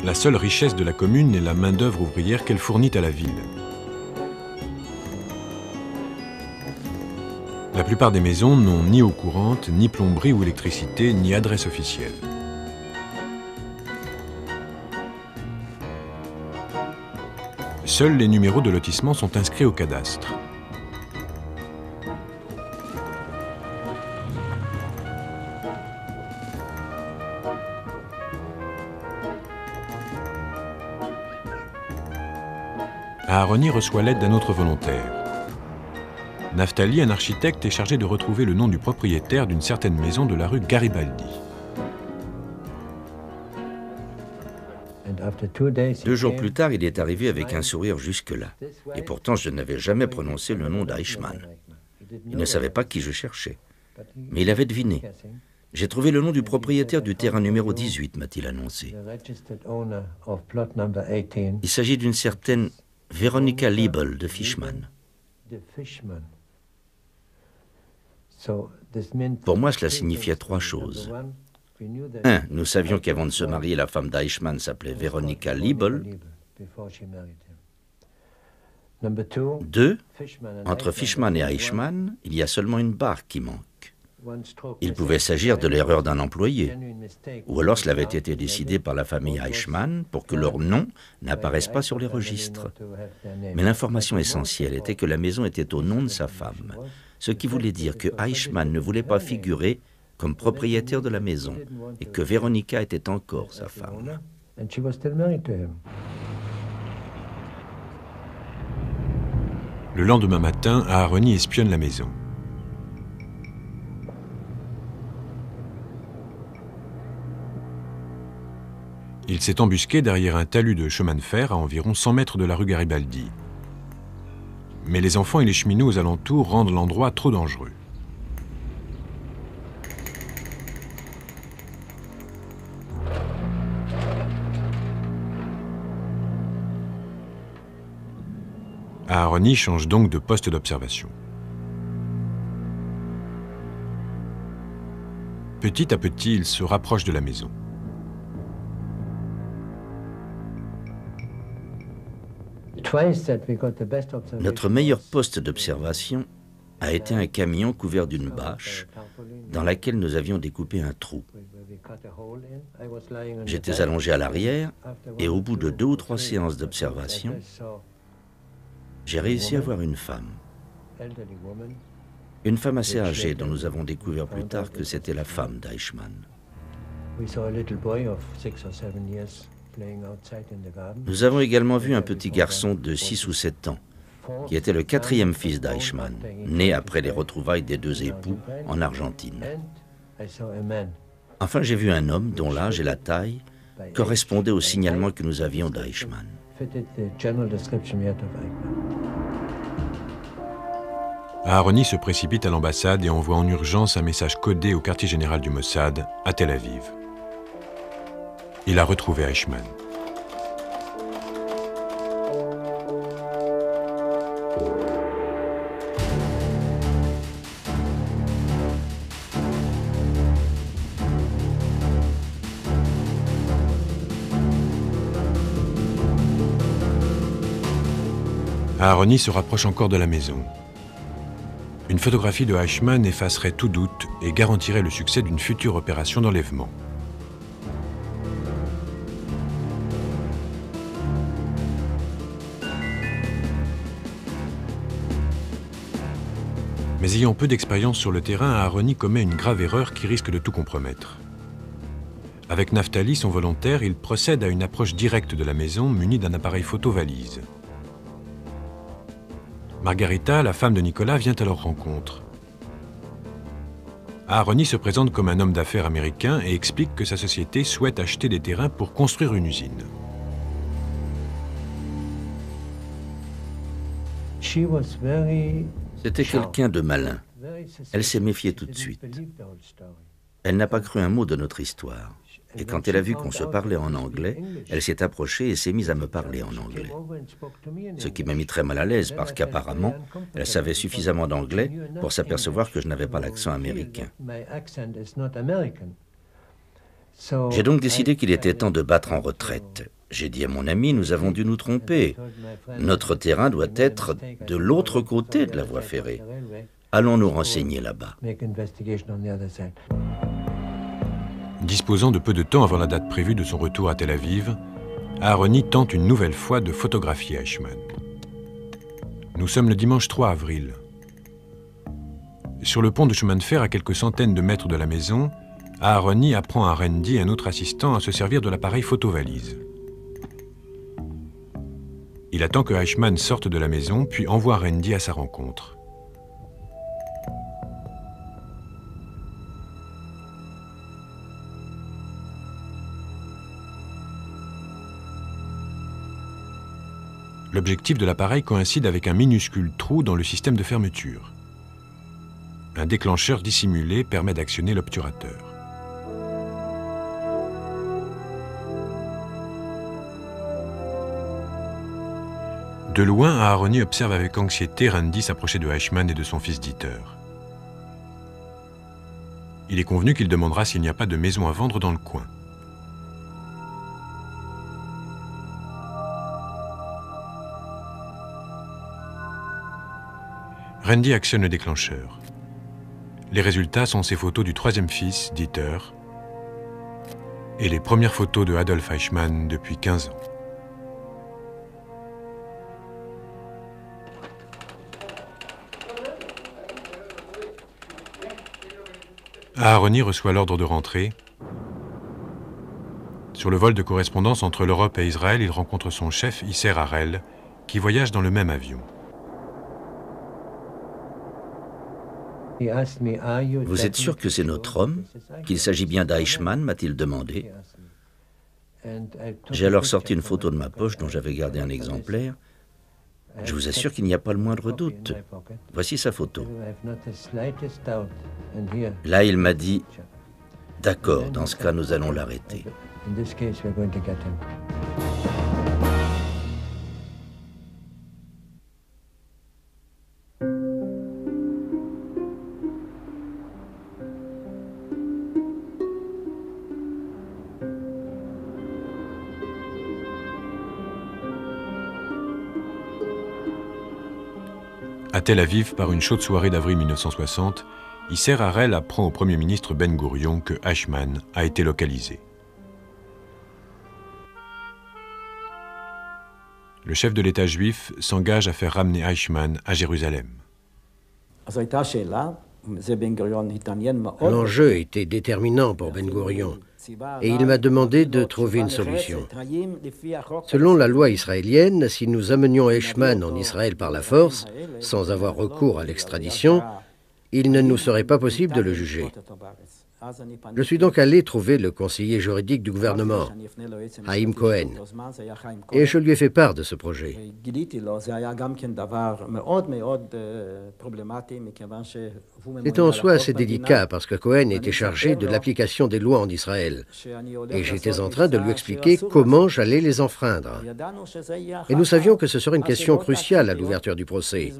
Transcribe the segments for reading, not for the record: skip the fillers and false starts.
La seule richesse de la commune est la main-d'œuvre ouvrière qu'elle fournit à la ville. La plupart des maisons n'ont ni eau courante, ni plomberie ou électricité, ni adresse officielle. Seuls les numéros de lotissement sont inscrits au cadastre. Aharoni reçoit l'aide d'un autre volontaire. Naftali, un architecte, est chargé de retrouver le nom du propriétaire d'une certaine maison de la rue Garibaldi. 2 jours plus tard, il est arrivé avec un sourire jusque-là. Et pourtant, je n'avais jamais prononcé le nom d'Eichmann. Il ne savait pas qui je cherchais. Mais il avait deviné. J'ai trouvé le nom du propriétaire du terrain numéro 18, m'a-t-il annoncé. Il s'agit d'une certaine Veronika Liebel de Fishman. Pour moi, cela signifiait 3 choses. 1. Nous savions qu'avant de se marier, la femme d'Eichmann s'appelait Veronika Liebel. 2. Entre Fishman et Eichmann, il y a seulement une barre qui manque. Il pouvait s'agir de l'erreur d'un employé, ou alors cela avait été décidé par la famille Eichmann pour que leur nom n'apparaisse pas sur les registres. Mais l'information essentielle était que la maison était au nom de sa femme, ce qui voulait dire que Eichmann ne voulait pas figurer comme propriétaire de la maison et que Veronika était encore sa femme. Le lendemain matin, Aharoni espionne la maison. Il s'est embusqué derrière un talus de chemin de fer à environ 100 mètres de la rue Garibaldi. Mais les enfants et les cheminots aux alentours rendent l'endroit trop dangereux. Aharoni change donc de poste d'observation. Petit à petit, il se rapproche de la maison. Notre meilleur poste d'observation a été un camion couvert d'une bâche dans laquelle nous avions découpé un trou. J'étais allongé à l'arrière et au bout de 2 ou 3 séances d'observation, j'ai réussi à voir une femme. Une femme assez âgée dont nous avons découvert plus tard que c'était la femme d'Eichmann. Nous avons également vu un petit garçon de 6 ou 7 ans, qui était le 4e fils d'Eichmann, né après les retrouvailles des 2 époux en Argentine. Enfin, j'ai vu un homme dont l'âge et la taille correspondaient au signalement que nous avions d'Eichmann. Aharoni se précipite à l'ambassade et envoie en urgence un message codé au quartier général du Mossad, à Tel Aviv. Il a retrouvé Eichmann. Aharoni se rapproche encore de la maison. Une photographie de Eichmann effacerait tout doute et garantirait le succès d'une future opération d'enlèvement. Mais ayant peu d'expérience sur le terrain, Aharoni commet une grave erreur qui risque de tout compromettre. Avec Naftali, son volontaire, il procède à une approche directe de la maison muni d'un appareil photo-valise. Margarita, la femme de Nicolas, vient à leur rencontre. Aharoni se présente comme un homme d'affaires américain et explique que sa société souhaite acheter des terrains pour construire une usine. C'était quelqu'un de malin. Elle s'est méfiée tout de suite. Elle n'a pas cru un mot de notre histoire. Et quand elle a vu qu'on se parlait en anglais, elle s'est approchée et s'est mise à me parler en anglais. Ce qui m'a mis très mal à l'aise parce qu'apparemment, elle savait suffisamment d'anglais pour s'apercevoir que je n'avais pas l'accent américain. J'ai donc décidé qu'il était temps de battre en retraite. J'ai dit à mon ami, nous avons dû nous tromper. Notre terrain doit être de l'autre côté de la voie ferrée. Allons nous renseigner là-bas. Disposant de peu de temps avant la date prévue de son retour à Tel Aviv, Aharoni tente une nouvelle fois de photographier Eichmann. Nous sommes le dimanche 3 avril. Sur le pont de chemin de fer, à quelques centaines de mètres de la maison, Aharoni apprend à Randy, un autre assistant, à se servir de l'appareil photovalise. Il attend que Eichmann sorte de la maison, puis envoie Randy à sa rencontre. L'objectif de l'appareil coïncide avec un minuscule trou dans le système de fermeture. Un déclencheur dissimulé permet d'actionner l'obturateur. De loin, Aharoni observe avec anxiété Randy s'approcher de Eichmann et de son fils Dieter. Il est convenu qu'il demandera s'il n'y a pas de maison à vendre dans le coin. Randy actionne le déclencheur. Les résultats sont ses photos du troisième fils, Dieter, et les premières photos de Adolf Eichmann depuis 15 ans. Aharoni reçoit l'ordre de rentrer. Sur le vol de correspondance entre l'Europe et Israël, il rencontre son chef, Isser Harel, qui voyage dans le même avion. Vous êtes sûr que c'est notre homme? Qu'il s'agit bien d'Eichmann, m'a-t-il demandé. J'ai alors sorti une photo de ma poche dont j'avais gardé un exemplaire. Je vous assure qu'il n'y a pas le moindre doute. Voici sa photo. Là, il m'a dit, « D'accord, dans ce cas, nous allons l'arrêter. » À Tel Aviv, par une chaude soirée d'avril 1960, Isser Harel apprend au Premier ministre Ben Gourion que Eichmann a été localisé. Le chef de l'État juif s'engage à faire ramener Eichmann à Jérusalem. L'enjeu était déterminant pour Ben Gourion et il m'a demandé de trouver une solution. Selon la loi israélienne, si nous amenions Eichmann en Israël par la force, sans avoir recours à l'extradition, il ne nous serait pas possible de le juger. Je suis donc allé trouver le conseiller juridique du gouvernement, Haïm Cohen, et je lui ai fait part de ce projet. C'était en soi assez délicat parce que Cohen était chargé de l'application des lois en Israël, et j'étais en train de lui expliquer comment j'allais les enfreindre. Et nous savions que ce serait une question cruciale à l'ouverture du procès.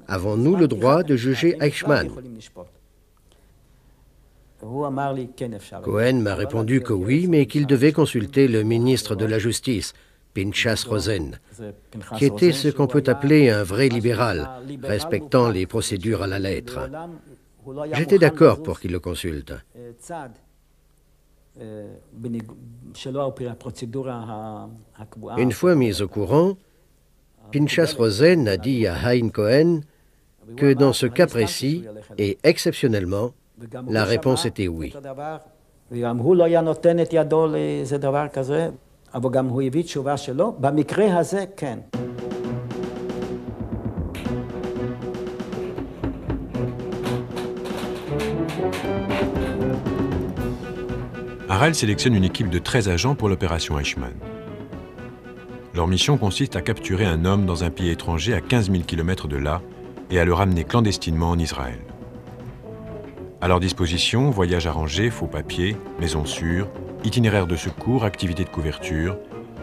Avons-nous le droit de juger Eichmann ? Cohen m'a répondu que oui, mais qu'il devait consulter le ministre de la Justice, Pinchas Rosen, qui était ce qu'on peut appeler un vrai libéral, respectant les procédures à la lettre. J'étais d'accord pour qu'il le consulte. Une fois mis au courant, Pinchas Rosen a dit à Haïm Cohen que dans ce cas précis, et exceptionnellement, la réponse était oui. Harel sélectionne une équipe de 13 agents pour l'opération Eichmann. Leur mission consiste à capturer un homme dans un pays étranger à 15 000 km de là et à le ramener clandestinement en Israël. À leur disposition, voyage arrangé, faux papiers, maison sûre, itinéraire de secours, activités de couverture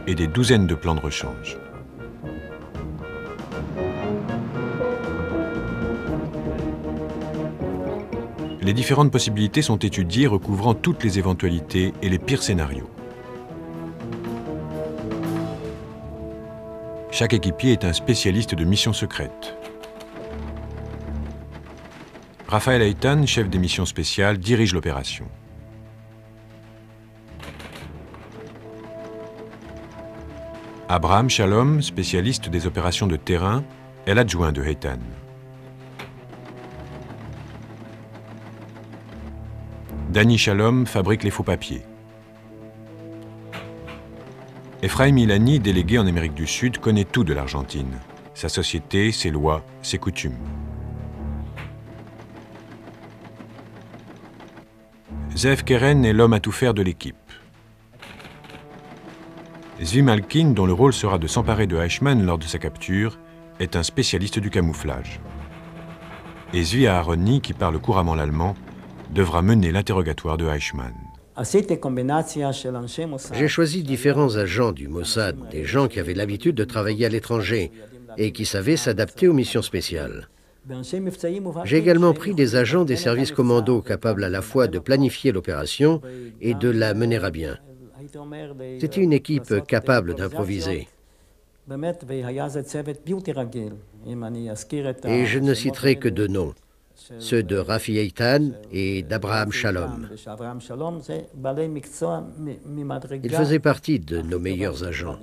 et des douzaines de plans de rechange. les différentes possibilités sont étudiées recouvrant toutes les éventualités et les pires scénarios. Chaque équipier est un spécialiste de missions secrètes. Raphaël Eitan, chef des missions spéciales, dirige l'opération. Abraham Shalom, spécialiste des opérations de terrain, est l'adjoint de Eitan. Danny Shalom fabrique les faux papiers. Ephraim Ilani, délégué en Amérique du Sud, connaît tout de l'Argentine, sa société, ses lois, ses coutumes. Zev Keren est l'homme à tout faire de l'équipe. Zvi Malkin, dont le rôle sera de s'emparer de Eichmann lors de sa capture, est un spécialiste du camouflage. Et Zvi Aharoni, qui parle couramment l'allemand, devra mener l'interrogatoire de Eichmann. J'ai choisi différents agents du Mossad, des gens qui avaient l'habitude de travailler à l'étranger et qui savaient s'adapter aux missions spéciales. J'ai également pris des agents des services commandos capables à la fois de planifier l'opération et de la mener à bien. C'était une équipe capable d'improviser. Et je ne citerai que deux noms, ceux de Rafi Eitan et d'Abraham Shalom. Ils faisaient partie de nos meilleurs agents.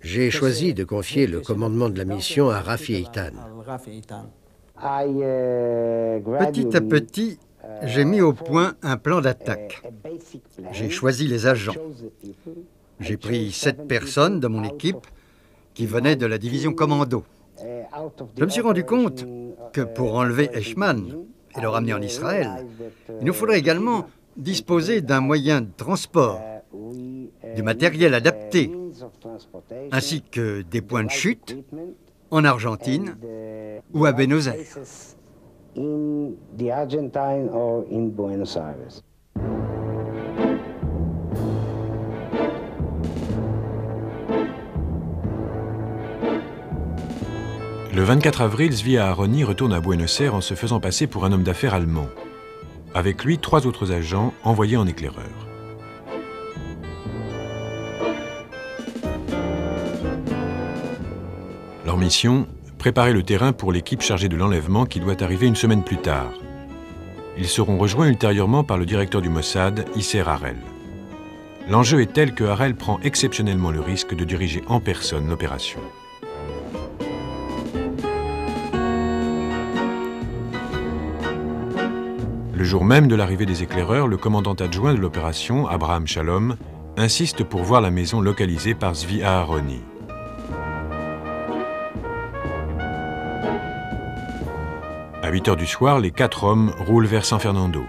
J'ai choisi de confier le commandement de la mission à Rafi Eitan. Petit à petit, j'ai mis au point un plan d'attaque. J'ai choisi les agents. J'ai pris 7 personnes de mon équipe qui venaient de la division commando. Je me suis rendu compte que pour enlever Eichmann et le ramener en Israël, il nous faudrait également disposer d'un moyen de transport, du matériel adapté, ainsi que des points de chute en Argentine ou à Buenos Aires. Le 24 avril, Zvi Aharoni retourne à Buenos Aires en se faisant passer pour un homme d'affaires allemand. Avec lui, 3 autres agents envoyés en éclaireur. Leur mission, préparer le terrain pour l'équipe chargée de l'enlèvement qui doit arriver une semaine plus tard. Ils seront rejoints ultérieurement par le directeur du Mossad, Isser Harel. L'enjeu est tel que Harel prend exceptionnellement le risque de diriger en personne l'opération. Le jour même de l'arrivée des éclaireurs, le commandant adjoint de l'opération, Abraham Shalom, insiste pour voir la maison localisée par Zvi Aharoni. À 8 heures du soir, les 4 hommes roulent vers San Fernando.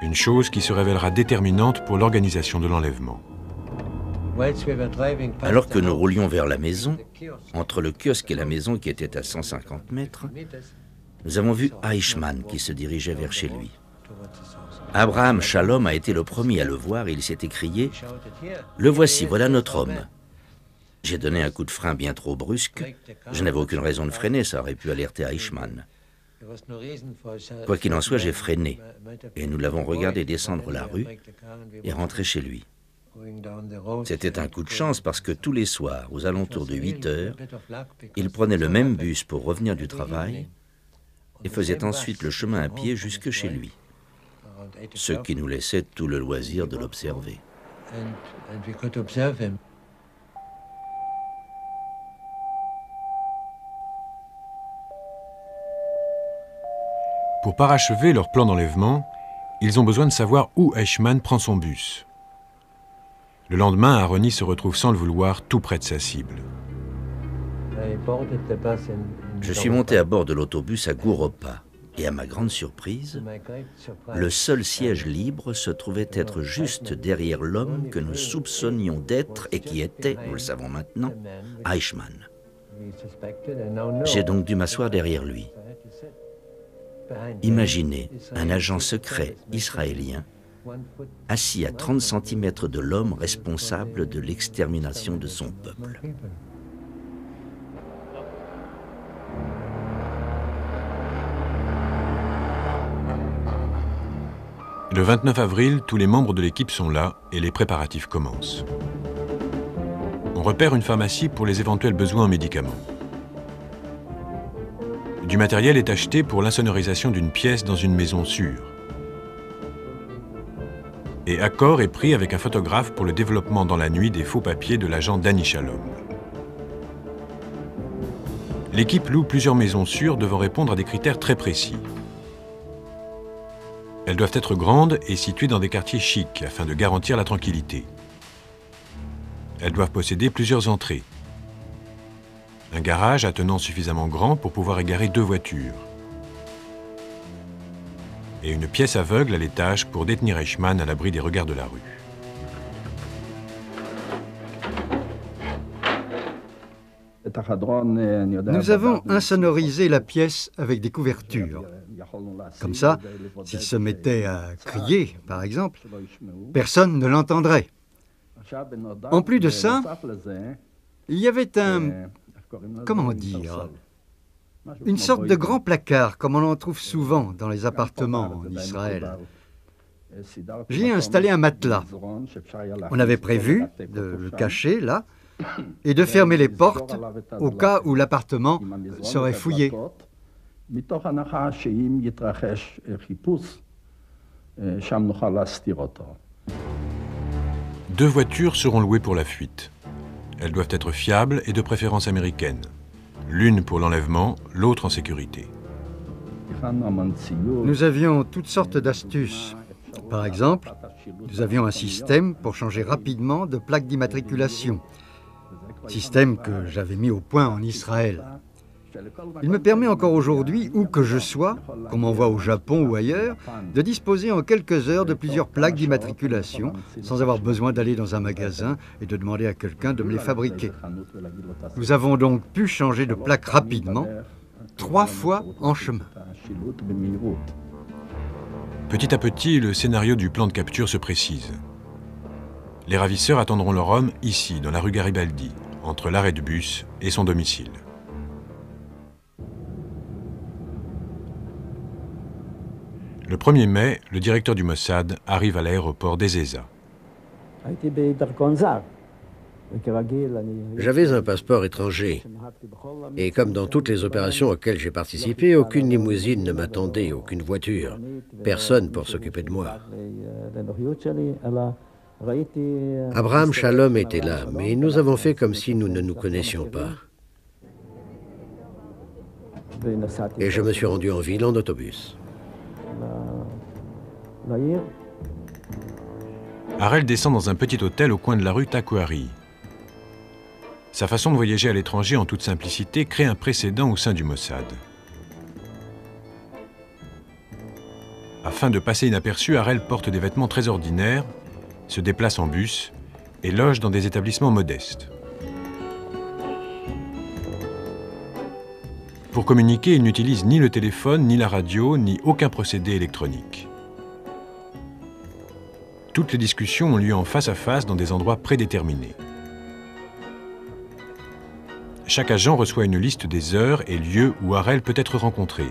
Une chose qui se révélera déterminante pour l'organisation de l'enlèvement. Alors que nous roulions vers la maison, entre le kiosque et la maison qui était à 150 mètres, nous avons vu Eichmann qui se dirigeait vers chez lui. Abraham Shalom a été le premier à le voir et il s'est écrié « Le voici, voilà notre homme ». J'ai donné un coup de frein bien trop brusque. Je n'avais aucune raison de freiner, ça aurait pu alerter Eichmann. Quoi qu'il en soit, j'ai freiné et nous l'avons regardé descendre la rue et rentrer chez lui. C'était un coup de chance parce que tous les soirs, aux alentours de 8 heures, il prenait le même bus pour revenir du travail et faisait ensuite le chemin à pied jusque chez lui, ce qui nous laissait tout le loisir de l'observer. Pour parachever leur plan d'enlèvement, ils ont besoin de savoir où Eichmann prend son bus. Le lendemain, Aharoni se retrouve sans le vouloir tout près de sa cible. Je suis monté à bord de l'autobus à Gouropa et à ma grande surprise, le seul siège libre se trouvait être juste derrière l'homme que nous soupçonnions d'être et qui était, nous le savons maintenant, Eichmann. J'ai donc dû m'asseoir derrière lui. Imaginez un agent secret israélien assis à 30 cm de l'homme responsable de l'extermination de son peuple. Le 29 avril, tous les membres de l'équipe sont là et les préparatifs commencent. On repère une pharmacie pour les éventuels besoins en médicaments. Du matériel est acheté pour l'insonorisation d'une pièce dans une maison sûre. Et accord est pris avec un photographe pour le développement dans la nuit des faux papiers de l'agent Danny Shalom. L'équipe loue plusieurs maisons sûres devant répondre à des critères très précis. Elles doivent être grandes et situées dans des quartiers chics afin de garantir la tranquillité. Elles doivent posséder plusieurs entrées. Un garage attenant suffisamment grand pour pouvoir égarer 2 voitures. Et une pièce aveugle à l'étage pour détenir Eichmann à l'abri des regards de la rue. Nous avons insonorisé la pièce avec des couvertures. Comme ça, s'il se mettait à crier, par exemple, personne ne l'entendrait. En plus de ça, il y avait comment dire, une sorte de grand placard, comme on en trouve souvent dans les appartements en Israël. J'y ai installé un matelas. On avait prévu de le cacher là et de fermer les portes au cas où l'appartement serait fouillé. 2 voitures seront louées pour la fuite. Elles doivent être fiables et de préférence américaine. L'une pour l'enlèvement, l'autre en sécurité. Nous avions toutes sortes d'astuces. Par exemple, nous avions un système pour changer rapidement de plaque d'immatriculation. Système que j'avais mis au point en Israël. Il me permet encore aujourd'hui, où que je sois, qu'on m'envoie au Japon ou ailleurs, de disposer en quelques heures de plusieurs plaques d'immatriculation sans avoir besoin d'aller dans un magasin et de demander à quelqu'un de me les fabriquer. Nous avons donc pu changer de plaque rapidement, 3 fois en chemin. Petit à petit, le scénario du plan de capture se précise. Les ravisseurs attendront leur homme ici, dans la rue Garibaldi, entre l'arrêt de bus et son domicile. Le 1er mai, le directeur du Mossad arrive à l'aéroport d'Ezeza. J'avais un passeport étranger. Et comme dans toutes les opérations auxquelles j'ai participé, aucune limousine ne m'attendait, aucune voiture. Personne pour s'occuper de moi. Abraham Shalom était là, mais nous avons fait comme si nous ne nous connaissions pas. Et je me suis rendu en ville en autobus. Harel descend dans un petit hôtel au coin de la rue Takuari. Sa façon de voyager à l'étranger en toute simplicité crée un précédent au sein du Mossad. Afin de passer inaperçu, Harel porte des vêtements très ordinaires, se déplace en bus et loge dans des établissements modestes. Pour communiquer, il n'utilise ni le téléphone, ni la radio, ni aucun procédé électronique. Toutes les discussions ont lieu en face à face dans des endroits prédéterminés. Chaque agent reçoit une liste des heures et lieux où Harel peut être rencontré.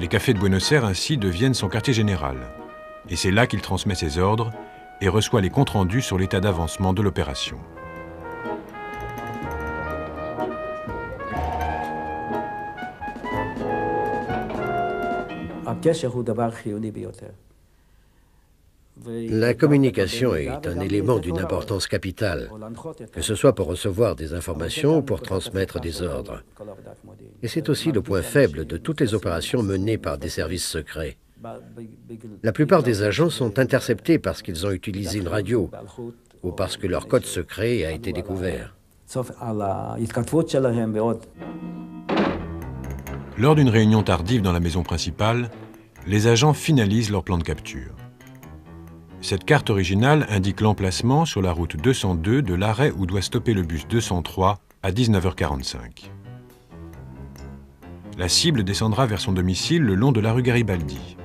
Les cafés de Buenos Aires ainsi deviennent son quartier général. Et c'est là qu'il transmet ses ordres et reçoit les comptes rendus sur l'état d'avancement de l'opération. La communication est un élément d'une importance capitale, que ce soit pour recevoir des informations ou pour transmettre des ordres. Et c'est aussi le point faible de toutes les opérations menées par des services secrets. La plupart des agents sont interceptés parce qu'ils ont utilisé une radio ou parce que leur code secret a été découvert. Lors d'une réunion tardive dans la maison principale, les agents finalisent leur plan de capture. Cette carte originale indique l'emplacement sur la route 202 de l'arrêt où doit stopper le bus 203 à 19h45. La cible descendra vers son domicile le long de la rue Garibaldi.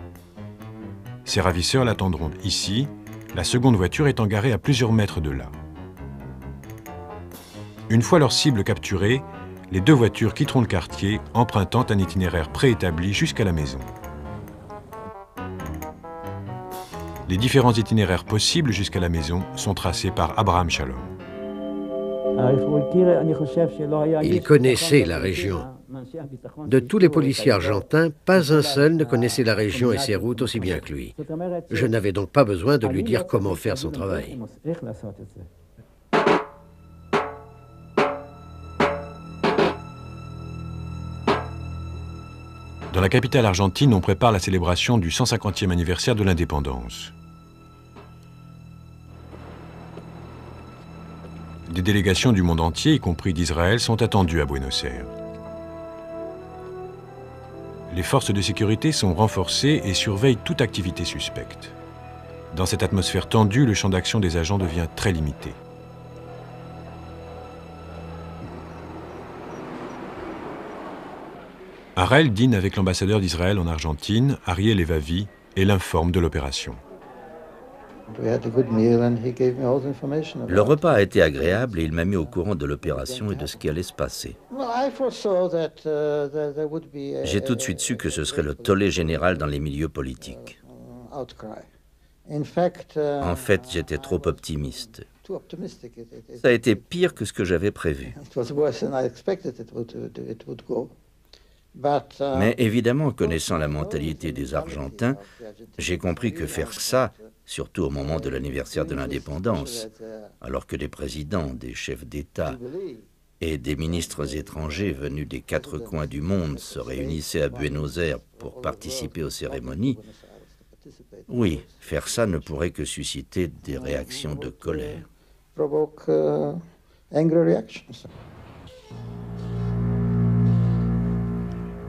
Ses ravisseurs l'attendront ici, la seconde voiture étant garée à plusieurs mètres de là. Une fois leur cible capturée, les 2 voitures quitteront le quartier, empruntant un itinéraire préétabli jusqu'à la maison. Les différents itinéraires possibles jusqu'à la maison sont tracés par Abraham Shalom. Il connaissait la région. De tous les policiers argentins, pas un seul ne connaissait la région et ses routes aussi bien que lui. Je n'avais donc pas besoin de lui dire comment faire son travail. Dans la capitale argentine, on prépare la célébration du 150e anniversaire de l'indépendance. Des délégations du monde entier, y compris d'Israël, sont attendues à Buenos Aires. Les forces de sécurité sont renforcées et surveillent toute activité suspecte. Dans cette atmosphère tendue, le champ d'action des agents devient très limité. Harel dîne avec l'ambassadeur d'Israël en Argentine, Ariel Evavi, et l'informe de l'opération. Le repas a été agréable et il m'a mis au courant de l'opération et de ce qui allait se passer. J'ai tout de suite su que ce serait le tollé général dans les milieux politiques. En fait, j'étais trop optimiste. Ça a été pire que ce que j'avais prévu. Mais évidemment, connaissant la mentalité des Argentins, j'ai compris que faire ça, surtout au moment de l'anniversaire de l'indépendance, alors que des présidents, des chefs d'État et des ministres étrangers venus des quatre coins du monde se réunissaient à Buenos Aires pour participer aux cérémonies, oui, faire ça ne pourrait que susciter des réactions de colère.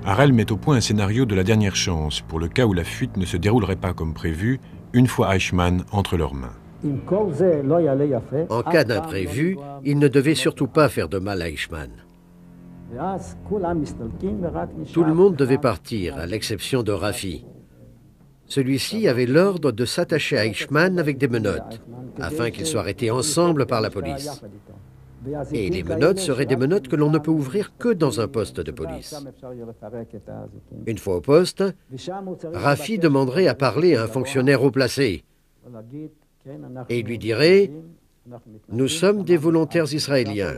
Harel met au point un scénario de la dernière chance pour le cas où la fuite ne se déroulerait pas comme prévu une fois Eichmann entre leurs mains. En cas d'imprévu, il ne devait surtout pas faire de mal à Eichmann. Tout le monde devait partir, à l'exception de Rafi. Celui-ci avait l'ordre de s'attacher à Eichmann avec des menottes, afin qu'ils soient arrêtés ensemble par la police. Et les menottes seraient des menottes que l'on ne peut ouvrir que dans un poste de police. Une fois au poste, Rafi demanderait à parler à un fonctionnaire haut placé et lui dirait « Nous sommes des volontaires israéliens.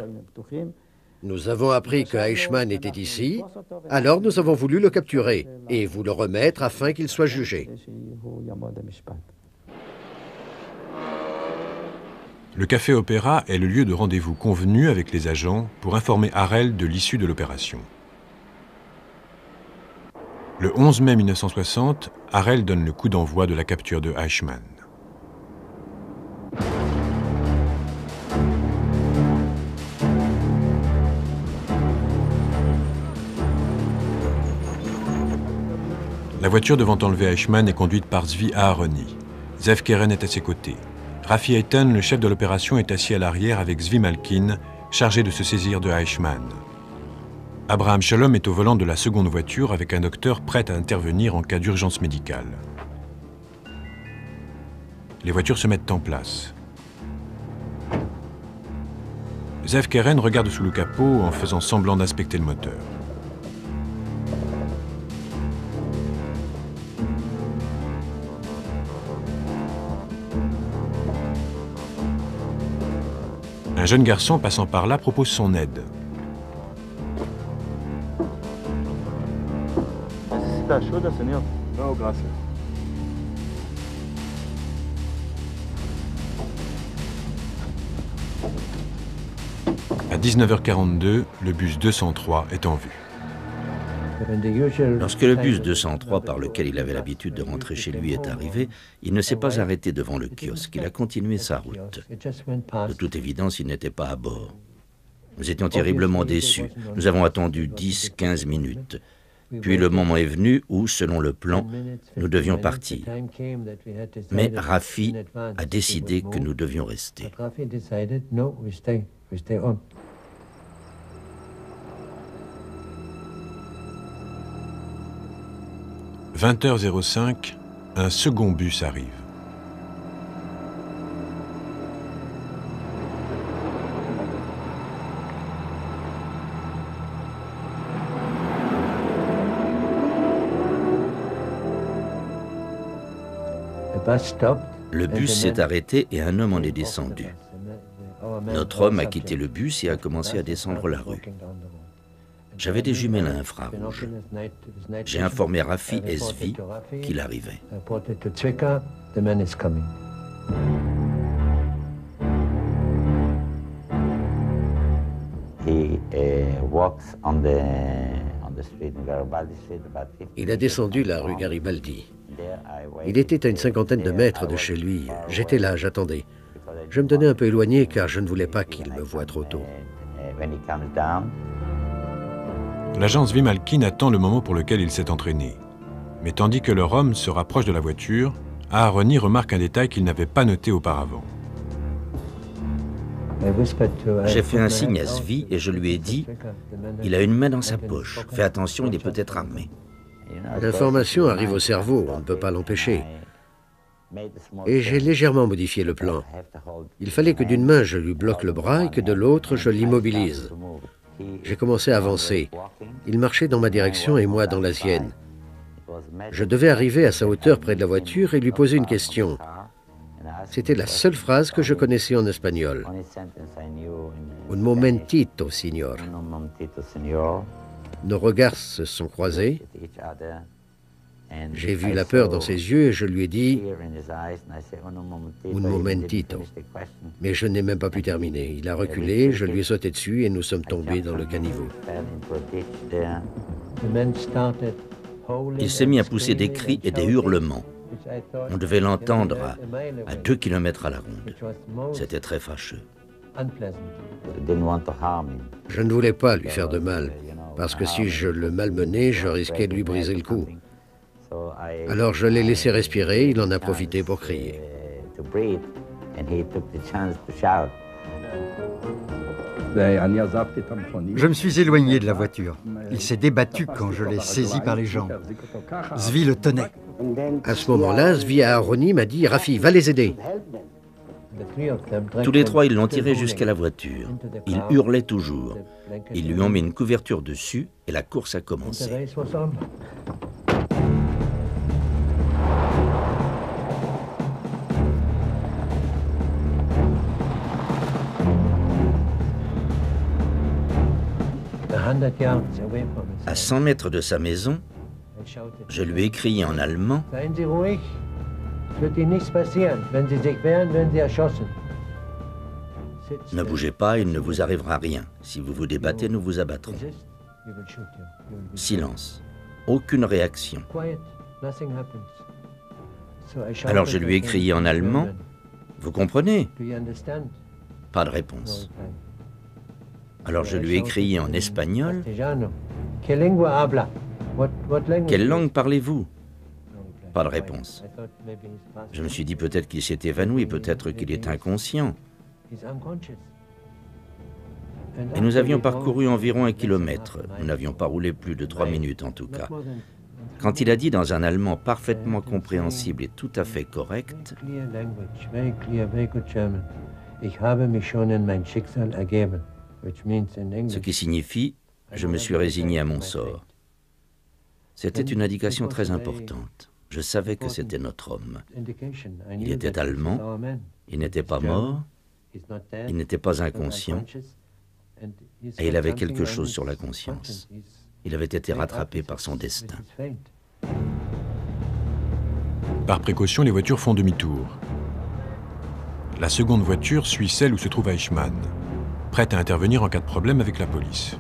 Nous avons appris que Eichmann était ici, alors nous avons voulu le capturer et vous le remettre afin qu'il soit jugé. » Le Café Opéra est le lieu de rendez-vous convenu avec les agents pour informer Harel de l'issue de l'opération. Le 11 mai 1960, Harel donne le coup d'envoi de la capture de Eichmann. La voiture devant enlever Eichmann est conduite par Zvi Aharoni. Zev Keren est à ses côtés. Rafi Eitan, le chef de l'opération, est assis à l'arrière avec Zvi Malkin, chargé de se saisir de Eichmann. Abraham Shalom est au volant de la seconde voiture avec un docteur prêt à intervenir en cas d'urgence médicale. Les voitures se mettent en place. Zev Keren regarde sous le capot en faisant semblant d'inspecter le moteur. Un jeune garçon passant par là propose son aide. À 19h42, le bus 203 est en vue. Lorsque le bus 203 par lequel il avait l'habitude de rentrer chez lui est arrivé, il ne s'est pas arrêté devant le kiosque, il a continué sa route. De toute évidence, il n'était pas à bord. Nous étions terriblement déçus. Nous avons attendu 10-15 minutes. Puis le moment est venu où, selon le plan, nous devions partir. Mais Rafi a décidé que nous devions rester. 20h05, un second bus arrive. Le bus s'est arrêté et un homme en est descendu. Notre homme a quitté le bus et a commencé à descendre la rue. J'avais des jumelles à infrarouge. J'ai informé Rafi Esvi qu'il arrivait. Il a descendu la rue Garibaldi. Il était à une cinquantaine de mètres de chez lui. J'étais là, j'attendais. Je me tenais un peu éloigné car je ne voulais pas qu'il me voie trop tôt. L'agent Zvi Malkin attend le moment pour lequel il s'est entraîné. Mais tandis que leur homme se rapproche de la voiture, Aharoni remarque un détail qu'il n'avait pas noté auparavant. J'ai fait un signe à Zvi et je lui ai dit « Il a une main dans sa poche. Fais attention, il est peut-être armé. » L'information arrive au cerveau, on ne peut pas l'empêcher. Et j'ai légèrement modifié le plan. Il fallait que d'une main je lui bloque le bras et que de l'autre je l'immobilise. J'ai commencé à avancer. Il marchait dans ma direction et moi dans la sienne. Je devais arriver à sa hauteur près de la voiture et lui poser une question. C'était la seule phrase que je connaissais en espagnol. Un momentito, signor. Nos regards se sont croisés. J'ai vu la peur dans ses yeux et je lui ai dit « Un momentito ». Mais je n'ai même pas pu terminer. Il a reculé, je lui ai sauté dessus et nous sommes tombés dans le caniveau. Il s'est mis à pousser des cris et des hurlements. On devait l'entendre à 2 km à la ronde. C'était très fâcheux. Je ne voulais pas lui faire de mal, parce que si je le malmenais, je risquais de lui briser le cou. Alors je l'ai laissé respirer, il en a profité pour crier. Je me suis éloigné de la voiture. Il s'est débattu quand je l'ai saisi par les jambes. Zvi le tenait. À ce moment-là, Zvi Aharoni m'a dit « Rafi, va les aider ». Tous les trois, ils l'ont tiré jusqu'à la voiture. Il hurlait toujours. Ils lui ont mis une couverture dessus et la course a commencé. À 100 mètres de sa maison, je lui ai crié en allemand « Ne bougez pas, il ne vous arrivera rien. Si vous vous débattez, nous vous abattrons. » Silence. Aucune réaction. Alors je lui ai crié en allemand « Vous comprenez ?» Pas de réponse. Alors je lui ai crié en espagnol « Quelle langue parlez-vous ?» Pas de réponse. Je me suis dit peut-être qu'il s'est évanoui, peut-être qu'il est inconscient. Et nous avions parcouru environ 1 kilomètre. Nous n'avions pas roulé plus de 3 minutes en tout cas. Quand il a dit dans un allemand parfaitement compréhensible et tout à fait correct, ce qui signifie « je me suis résigné à mon sort ». C'était une indication très importante. Je savais que c'était notre homme. Il était allemand, il n'était pas mort, il n'était pas inconscient, et il avait quelque chose sur la conscience. Il avait été rattrapé par son destin. Par précaution, les voitures font demi-tour. La seconde voiture suit celle où se trouve Eichmann, prête à intervenir en cas de problème avec la police.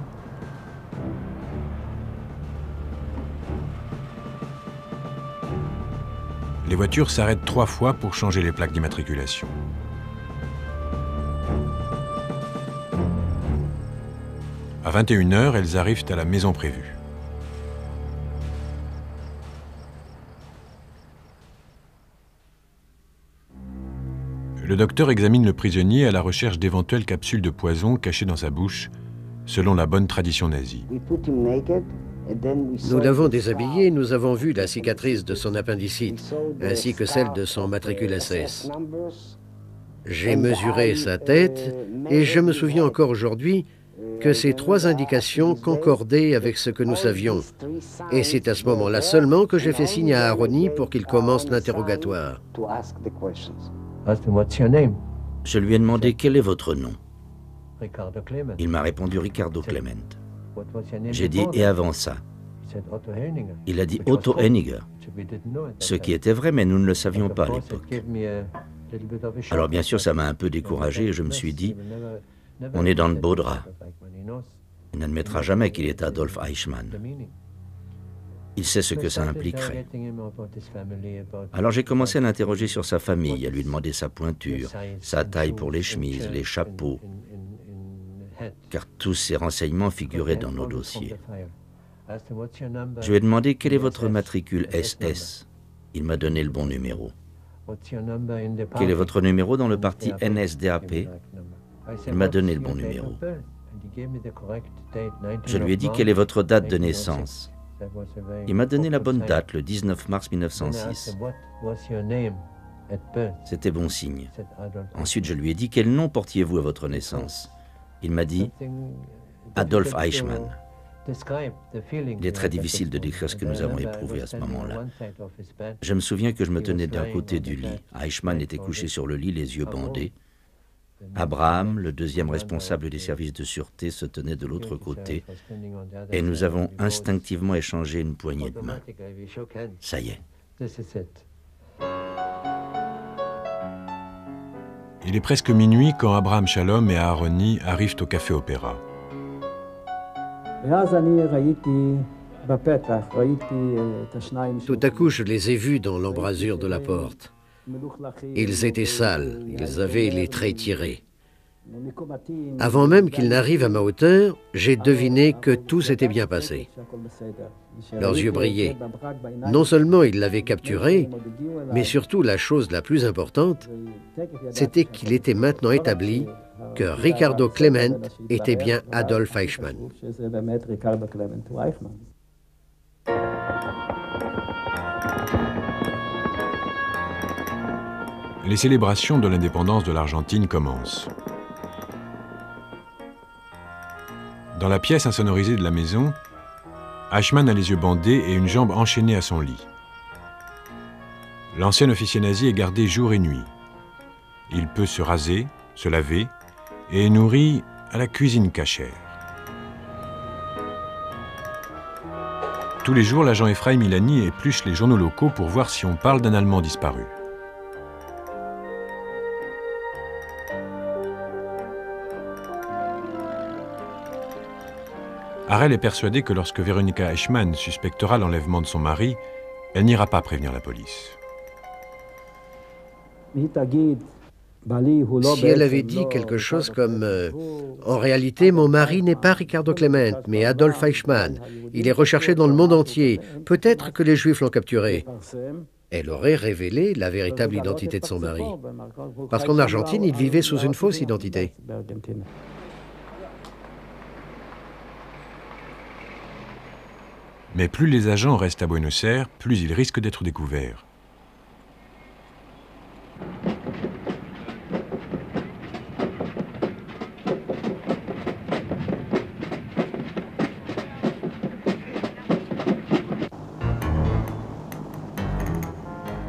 Les voitures s'arrêtent 3 fois pour changer les plaques d'immatriculation. À 21 h, elles arrivent à la maison prévue. Le docteur examine le prisonnier à la recherche d'éventuelles capsules de poison cachées dans sa bouche, selon la bonne tradition nazie. Nous l'avons déshabillé et nous avons vu la cicatrice de son appendicite, ainsi que celle de son matricule SS. J'ai mesuré sa tête et je me souviens encore aujourd'hui que ces trois indications concordaient avec ce que nous savions. Et c'est à ce moment-là seulement que j'ai fait signe à Aaroni pour qu'il commence l'interrogatoire. Je lui ai demandé quel est votre nom. Il m'a répondu Ricardo Clement. J'ai dit et avant ça? Il a dit Otto Henniger, ce qui était vrai, mais nous ne le savions pas à l'époque. Alors bien sûr, ça m'a un peu découragé et je me suis dit, on est dans le beau drap. Il n'admettra jamais qu'il est Adolf Eichmann. Il sait ce que ça impliquerait. Alors j'ai commencé à l'interroger sur sa famille, à lui demander sa pointure, sa taille pour les chemises, les chapeaux, car tous ces renseignements figuraient dans nos dossiers. Je lui ai demandé quel est votre matricule SS. Il m'a donné le bon numéro. Quel est votre numéro dans le parti NSDAP? Il m'a donné le bon numéro. Je lui ai dit quelle est votre date de naissance. Il m'a donné la bonne date, le 19 mars 1906. C'était bon signe. Ensuite, je lui ai dit quel nom portiez-vous à votre naissance. Il m'a dit Adolf Eichmann. Il est très difficile de décrire ce que nous avons éprouvé à ce moment-là. Je me souviens que je me tenais d'un côté du lit. Eichmann était couché sur le lit, les yeux bandés. Abraham, le deuxième responsable des services de sûreté, se tenait de l'autre côté et nous avons instinctivement échangé une poignée de main. Ça y est. Il est presque minuit quand Abraham Shalom et Aaroni arrivent au Café Opéra. Tout à coup, je les ai vus dans l'embrasure de la porte. Ils étaient sales, ils avaient les traits tirés. Avant même qu'ils n'arrivent à ma hauteur, j'ai deviné que tout s'était bien passé. Leurs yeux brillaient. Non seulement ils l'avaient capturé, mais surtout la chose la plus importante, c'était qu'il était maintenant établi que Ricardo Clement était bien Adolf Eichmann. Les célébrations de l'indépendance de l'Argentine commencent. Dans la pièce insonorisée de la maison, Eichmann a les yeux bandés et une jambe enchaînée à son lit. L'ancien officier nazi est gardé jour et nuit. Il peut se raser, se laver et est nourri à la cuisine cachère. Tous les jours, l'agent Ephraim Milani épluche les journaux locaux pour voir si on parle d'un Allemand disparu. Harel est persuadée que lorsque Veronika Eichmann suspectera l'enlèvement de son mari, elle n'ira pas prévenir la police. Si elle avait dit quelque chose comme « En réalité, mon mari n'est pas Ricardo Clement, mais Adolf Eichmann. Il est recherché dans le monde entier. Peut-être que les Juifs l'ont capturé. » Elle aurait révélé la véritable identité de son mari. Parce qu'en Argentine, il vivait sous une fausse identité. Mais plus les agents restent à Buenos Aires, plus ils risquent d'être découverts.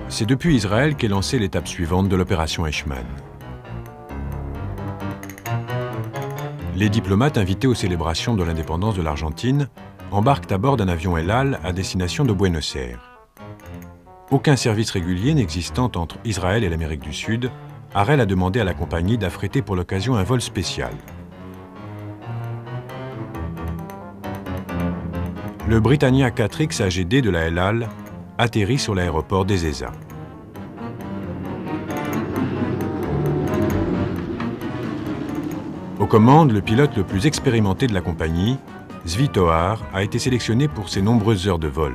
C'est depuis Israël qu'est lancée l'étape suivante de l'opération Eichmann. Les diplomates invités aux célébrations de l'indépendance de l'Argentine embarquent à bord d'un avion El Al à destination de Buenos Aires. Aucun service régulier n'existant entre Israël et l'Amérique du Sud, Harel a demandé à la compagnie d'affréter pour l'occasion un vol spécial. Le Britannia 4X AGD de la El Al atterrit sur l'aéroport d'Ezeiza. Aux commandes, le pilote le plus expérimenté de la compagnie, Zvi Toar, a été sélectionné pour ses nombreuses heures de vol.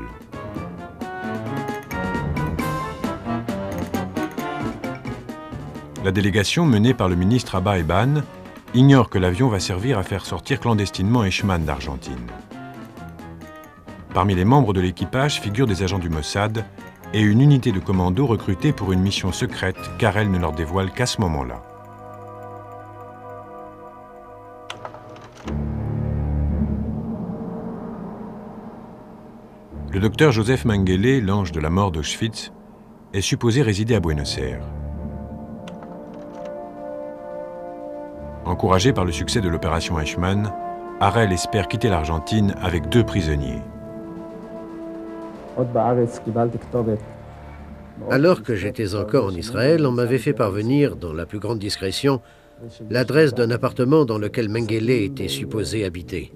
La délégation menée par le ministre Abba Eban ignore que l'avion va servir à faire sortir clandestinement Eichmann d'Argentine. Parmi les membres de l'équipage figurent des agents du Mossad et une unité de commando recrutée pour une mission secrète qu'Harel ne leur dévoile qu'à ce moment-là. Le docteur Joseph Mengele, l'ange de la mort d'Auschwitz, est supposé résider à Buenos Aires. Encouragé par le succès de l'opération Eichmann, Harel espère quitter l'Argentine avec 2 prisonniers. Alors que j'étais encore en Israël, on m'avait fait parvenir, dans la plus grande discrétion, l'adresse d'un appartement dans lequel Mengele était supposé habiter.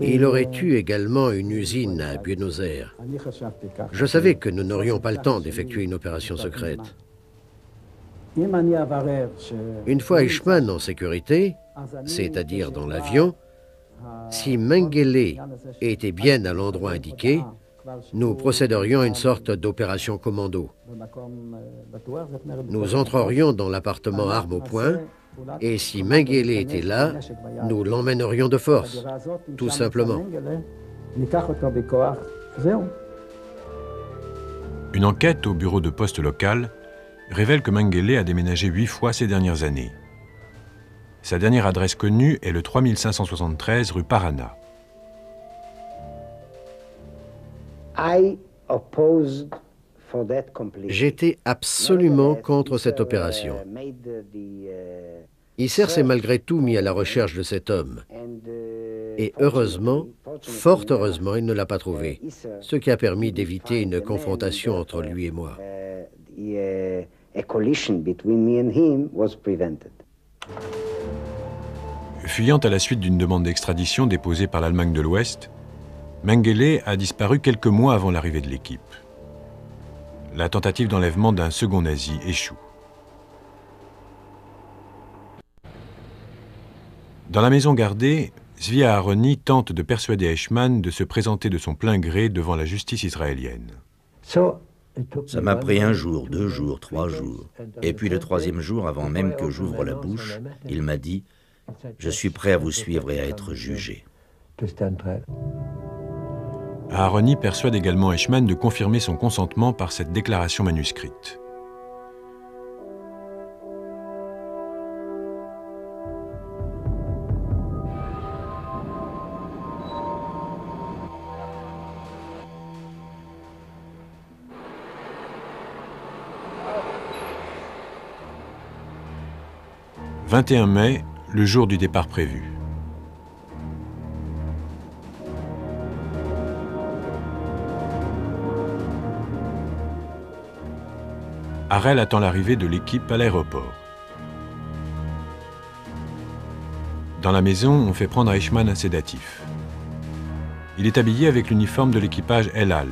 Et il aurait eu également une usine à Buenos Aires. Je savais que nous n'aurions pas le temps d'effectuer une opération secrète. Une fois Eichmann en sécurité, c'est-à-dire dans l'avion, si Mengele était bien à l'endroit indiqué, nous procéderions à une sorte d'opération commando. Nous entrerions dans l'appartement armes au poing, et si Mengele était là, nous l'emmènerions de force, tout simplement. Une enquête au bureau de poste local révèle que Mengele a déménagé 8 fois ces dernières années. Sa dernière adresse connue est le 3573 rue Paraná. J'étais absolument contre cette opération. Isser s'est malgré tout mis à la recherche de cet homme. Et heureusement, fort heureusement, il ne l'a pas trouvé, ce qui a permis d'éviter une confrontation entre lui et moi. Fuyant à la suite d'une demande d'extradition déposée par l'Allemagne de l'Ouest, Mengele a disparu quelques mois avant l'arrivée de l'équipe. La tentative d'enlèvement d'un second nazi échoue. Dans la maison gardée, Zvi Aharoni tente de persuader Eichmann de se présenter de son plein gré devant la justice israélienne. Ça m'a pris 1 jour, 2 jours, 3 jours. Et puis le 3e jour, avant même que j'ouvre la bouche, il m'a dit « Je suis prêt à vous suivre et à être jugé ». Aharoni persuade également Eichmann de confirmer son consentement par cette déclaration manuscrite. « 21 mai, le jour du départ prévu. Harel attend l'arrivée de l'équipe à l'aéroport. Dans la maison, on fait prendre à Eichmann un sédatif. Il est habillé avec l'uniforme de l'équipage El Al.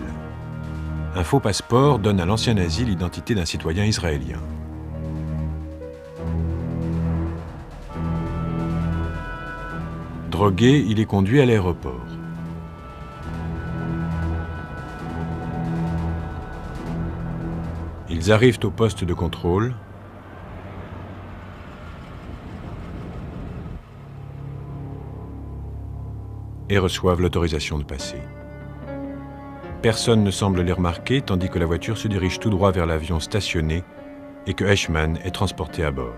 Un faux passeport donne à l'ancien nazi l'identité d'un citoyen israélien. Drogué, il est conduit à l'aéroport. Ils arrivent au poste de contrôle. Et reçoivent l'autorisation de passer. Personne ne semble les remarquer, tandis que la voiture se dirige tout droit vers l'avion stationné et que Eichmann est transporté à bord.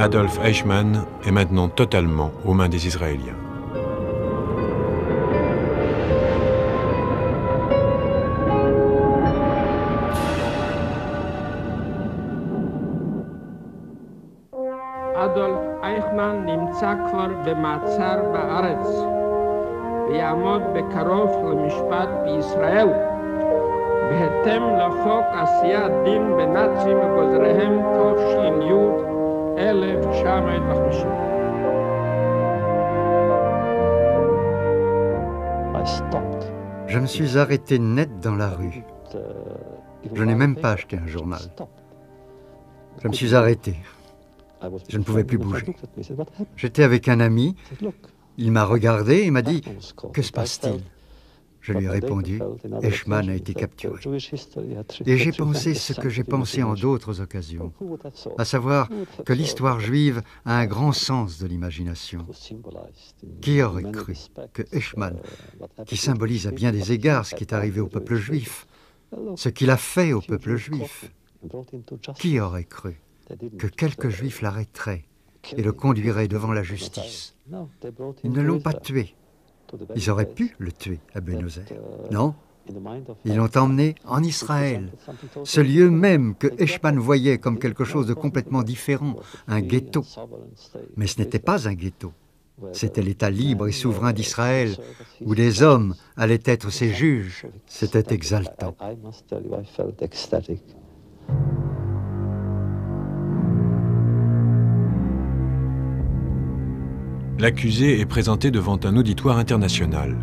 Adolf Eichmann est maintenant totalement aux mains des Israéliens. Adolf Eichmann נמצא כבר במעצר בארץ ויעמוד בקרוב למשפט בישראל בהתאם לחוק עשיית דין בנאצים וגוזריהם תש"י 1950. Je me suis arrêté net dans la rue. Je n'ai même pas acheté un journal. Je me suis arrêté. Je ne pouvais plus bouger. J'étais avec un ami. Il m'a regardé et m'a dit « Que se passe-t-il » Je lui ai répondu, Eichmann a été capturé. Et j'ai pensé ce que j'ai pensé en d'autres occasions, à savoir que l'histoire juive a un grand sens de l'imagination. Qui aurait cru que Eichmann, qui symbolise à bien des égards ce qui est arrivé au peuple juif, ce qu'il a fait au peuple juif, qui aurait cru que quelques juifs l'arrêteraient et le conduiraient devant la justice? Ils ne l'ont pas tué. Ils auraient pu le tuer à Buenos Aires. Non, ils l'ont emmené en Israël, ce lieu même que Eichmann voyait comme quelque chose de complètement différent, un ghetto. Mais ce n'était pas un ghetto. C'était l'État libre et souverain d'Israël, où des hommes allaient être ses juges. C'était exaltant. L'accusé est présenté devant un auditoire international.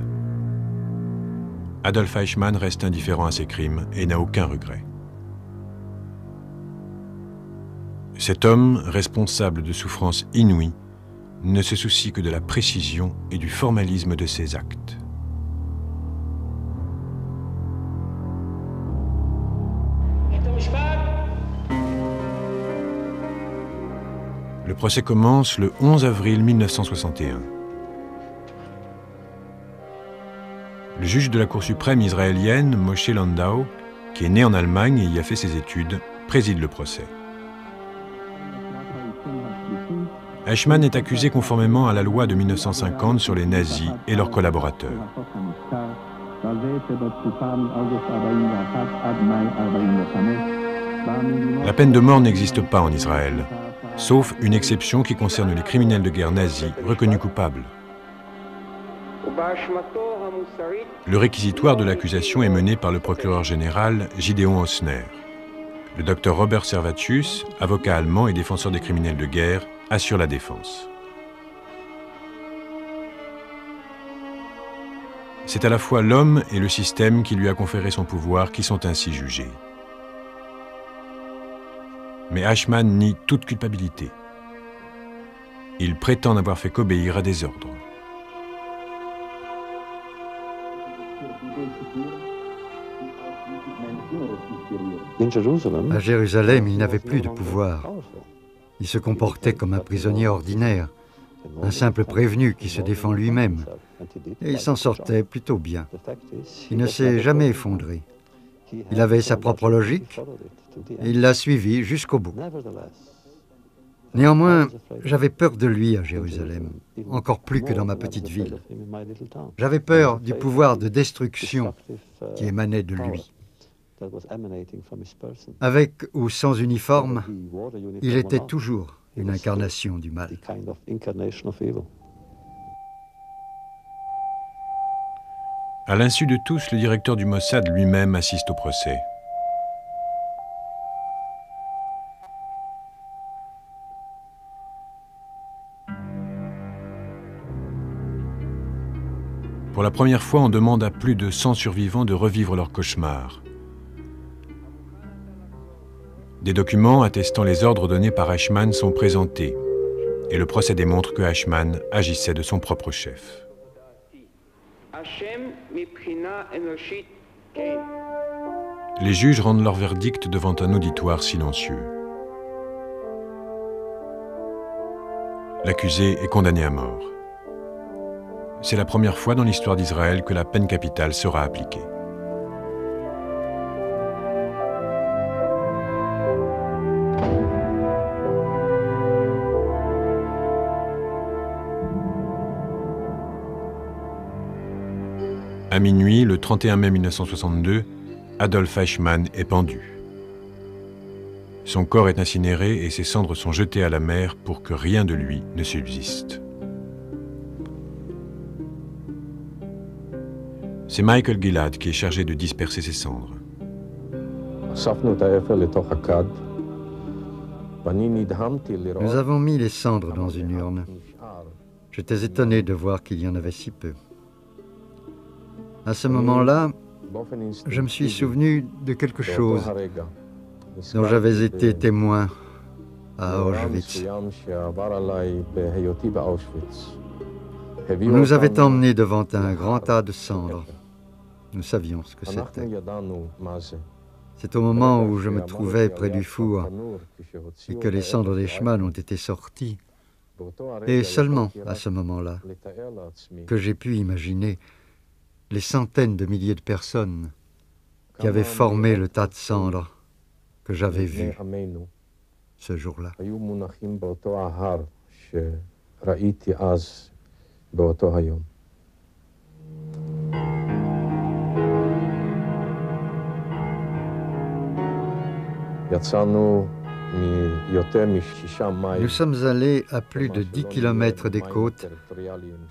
Adolf Eichmann reste indifférent à ses crimes et n'a aucun regret. Cet homme, responsable de souffrances inouïes, ne se soucie que de la précision et du formalisme de ses actes. Le procès commence le 11 avril 1961. Le juge de la Cour suprême israélienne, Moshe Landau, qui est né en Allemagne et y a fait ses études, préside le procès. Eichmann est accusé conformément à la loi de 1950 sur les nazis et leurs collaborateurs. La peine de mort n'existe pas en Israël, sauf une exception qui concerne les criminels de guerre nazis reconnus coupables. Le réquisitoire de l'accusation est mené par le procureur général Gideon Hausner. Le docteur Robert Servatius, avocat allemand et défenseur des criminels de guerre, assure la défense. C'est à la fois l'homme et le système qui lui a conféré son pouvoir qui sont ainsi jugés. Mais Eichmann nie toute culpabilité. Il prétend n'avoir fait qu'obéir à des ordres. À Jérusalem, il n'avait plus de pouvoir. Il se comportait comme un prisonnier ordinaire, un simple prévenu qui se défend lui-même. Et il s'en sortait plutôt bien. Il ne s'est jamais effondré. Il avait sa propre logique et il l'a suivie jusqu'au bout. Néanmoins, j'avais peur de lui à Jérusalem, encore plus que dans ma petite ville. J'avais peur du pouvoir de destruction qui émanait de lui. Avec ou sans uniforme, il était toujours une incarnation du mal. À l'insu de tous, le directeur du Mossad lui-même assiste au procès. Pour la première fois, on demande à plus de 100 survivants de revivre leur cauchemar. Des documents attestant les ordres donnés par Eichmann sont présentés, et le procès démontre que Eichmann agissait de son propre chef. Les juges rendent leur verdict devant un auditoire silencieux. L'accusé est condamné à mort. C'est la première fois dans l'histoire d'Israël que la peine capitale sera appliquée. À minuit, le 31 mai 1962, Adolf Eichmann est pendu. Son corps est incinéré et ses cendres sont jetées à la mer pour que rien de lui ne subsiste. C'est Michael Gilad qui est chargé de disperser ses cendres. Nous avons mis les cendres dans une urne. J'étais étonné de voir qu'il y en avait si peu. À ce moment-là, je me suis souvenu de quelque chose dont j'avais été témoin à Auschwitz. On nous avait emmenés devant un grand tas de cendres. Nous savions ce que c'était. C'est au moment où je me trouvais près du four et que les cendres d'Eichmann ont été sorties, et seulement à ce moment-là, que j'ai pu imaginer les centaines de milliers de personnes qui avaient formé le tas de cendres que j'avais vu ce jour-là. Nous sommes allés à plus de 10 kilomètres des côtes,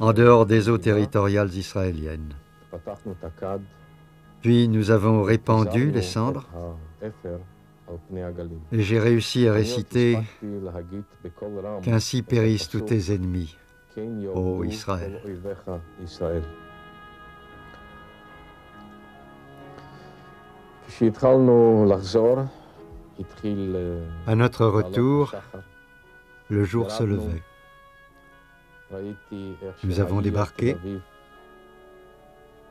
en dehors des eaux territoriales israéliennes. Puis nous avons répandu les cendres, et j'ai réussi à réciter « Qu'ainsi périssent tous tes ennemis, ô Israël ». À notre retour, le jour se levait. Nous avons débarqué.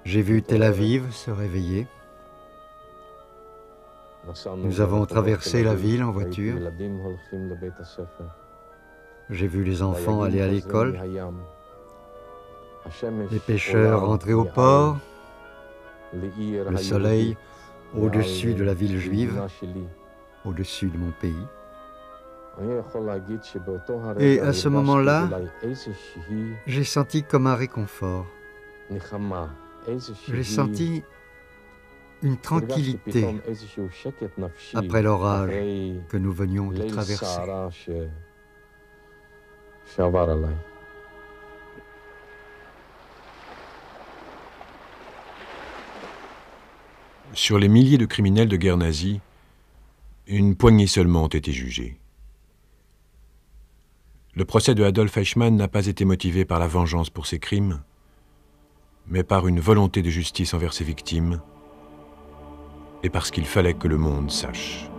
J'ai vu Tel Aviv se réveiller. Nous avons traversé la ville en voiture. J'ai vu les enfants aller à l'école, les pêcheurs entrer au port, le soleil au-dessus de la ville juive, au-dessus de mon pays. Et à ce moment-là, j'ai senti comme un réconfort. J'ai senti une tranquillité après l'orage que nous venions de traverser. Sur les milliers de criminels de guerre nazie, une poignée seulement ont été jugés. Le procès de Adolf Eichmann n'a pas été motivé par la vengeance pour ses crimes, mais par une volonté de justice envers ses victimes et parce qu'il fallait que le monde sache.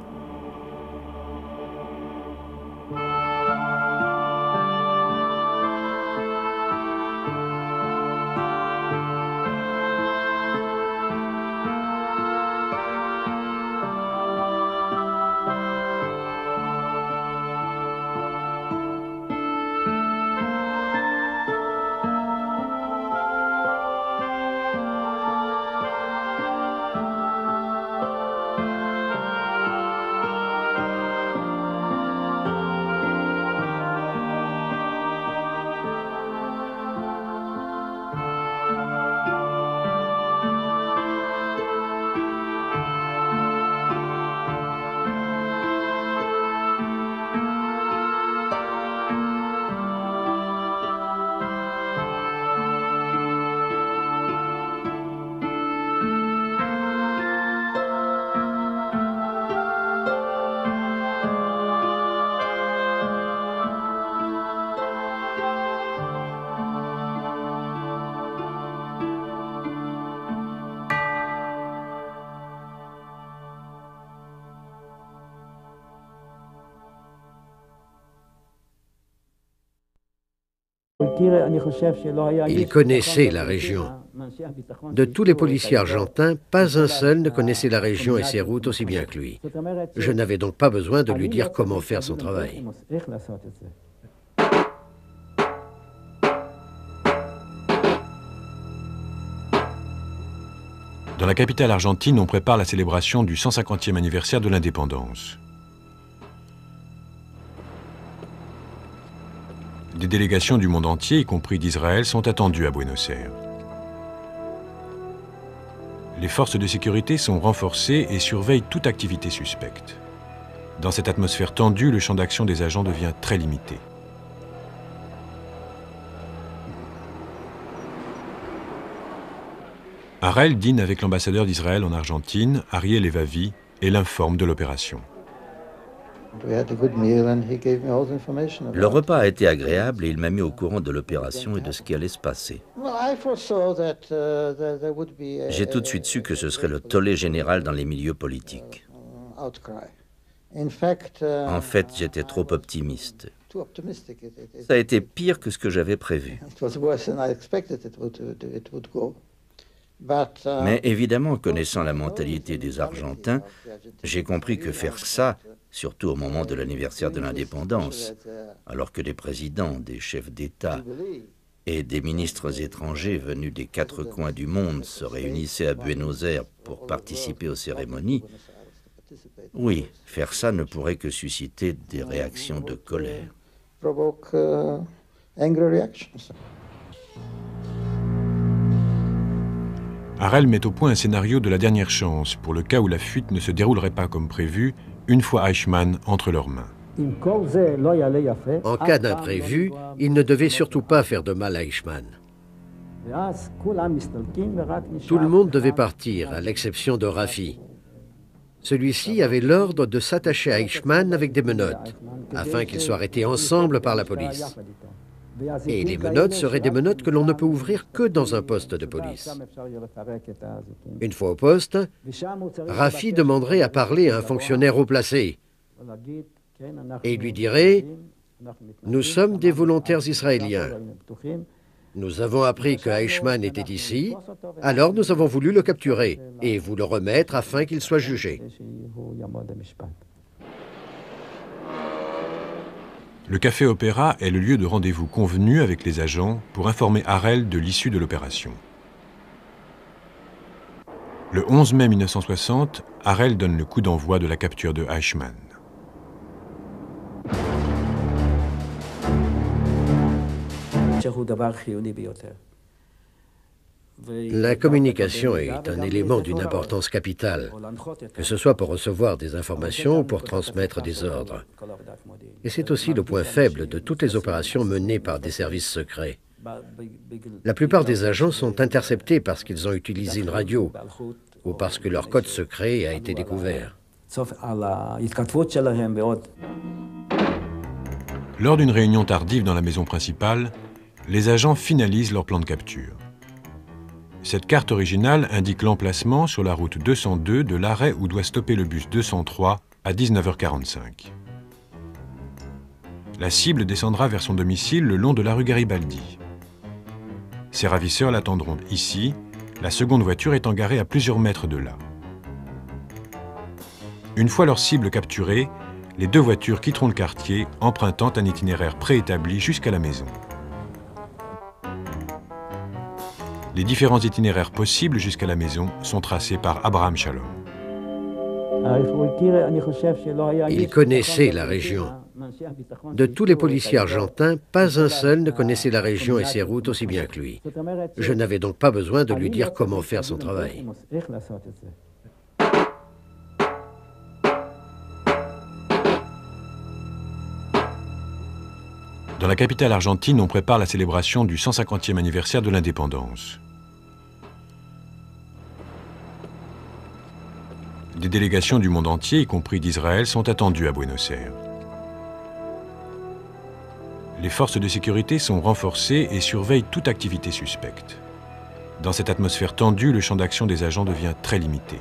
Il connaissait la région. De tous les policiers argentins, pas un seul ne connaissait la région et ses routes aussi bien que lui. Je n'avais donc pas besoin de lui dire comment faire son travail. Dans la capitale argentine, on prépare la célébration du 150e anniversaire de l'indépendance. Des délégations du monde entier, y compris d'Israël, sont attendues à Buenos Aires. Les forces de sécurité sont renforcées et surveillent toute activité suspecte. Dans cette atmosphère tendue, le champ d'action des agents devient très limité. Harel dîne avec l'ambassadeur d'Israël en Argentine, Ariel Levavi, et l'informe de l'opération. Le repas a été agréable et il m'a mis au courant de l'opération et de ce qui allait se passer. J'ai tout de suite su que ce serait le tollé général dans les milieux politiques. En fait, j'étais trop optimiste. Ça a été pire que ce que j'avais prévu. Mais évidemment, connaissant la mentalité des Argentins, j'ai compris que faire ça, surtout au moment de l'anniversaire de l'indépendance, alors que des présidents, des chefs d'État et des ministres étrangers venus des quatre coins du monde se réunissaient à Buenos Aires pour participer aux cérémonies, oui, faire ça ne pourrait que susciter des réactions de colère. Harel met au point un scénario de la dernière chance pour le cas où la fuite ne se déroulerait pas comme prévu une fois Eichmann entre leurs mains. En cas d'imprévu, il ne devait surtout pas faire de mal à Eichmann. Tout le monde devait partir, à l'exception de Rafi. Celui-ci avait l'ordre de s'attacher à Eichmann avec des menottes, afin qu'ils soient arrêtés ensemble par la police. Et les menottes seraient des menottes que l'on ne peut ouvrir que dans un poste de police. Une fois au poste, Rafi demanderait à parler à un fonctionnaire haut placé et lui dirait « Nous sommes des volontaires israéliens. Nous avons appris que Eichmann était ici, alors nous avons voulu le capturer et vous le remettre afin qu'il soit jugé. » Le Café Opéra est le lieu de rendez-vous convenu avec les agents pour informer Harel de l'issue de l'opération. Le 11 mai 1960, Harel donne le coup d'envoi de la capture de Eichmann. La communication est un élément d'une importance capitale, que ce soit pour recevoir des informations ou pour transmettre des ordres. Et c'est aussi le point faible de toutes les opérations menées par des services secrets. La plupart des agents sont interceptés parce qu'ils ont utilisé une radio ou parce que leur code secret a été découvert. Lors d'une réunion tardive dans la maison principale, les agents finalisent leur plan de capture. Cette carte originale indique l'emplacement sur la route 202 de l'arrêt où doit stopper le bus 203 à 19h45. La cible descendra vers son domicile le long de la rue Garibaldi. Ses ravisseurs l'attendront ici, la seconde voiture étant garée à plusieurs mètres de là. Une fois leur cible capturée, les deux voitures quitteront le quartier, empruntant un itinéraire préétabli jusqu'à la maison. Les différents itinéraires possibles jusqu'à la maison sont tracés par Abraham Shalom. Il connaissait la région. De tous les policiers argentins, pas un seul ne connaissait la région et ses routes aussi bien que lui. Je n'avais donc pas besoin de lui dire comment faire son travail. Dans la capitale argentine, on prépare la célébration du 150e anniversaire de l'indépendance. Des délégations du monde entier, y compris d'Israël, sont attendues à Buenos Aires. Les forces de sécurité sont renforcées et surveillent toute activité suspecte. Dans cette atmosphère tendue, le champ d'action des agents devient très limité.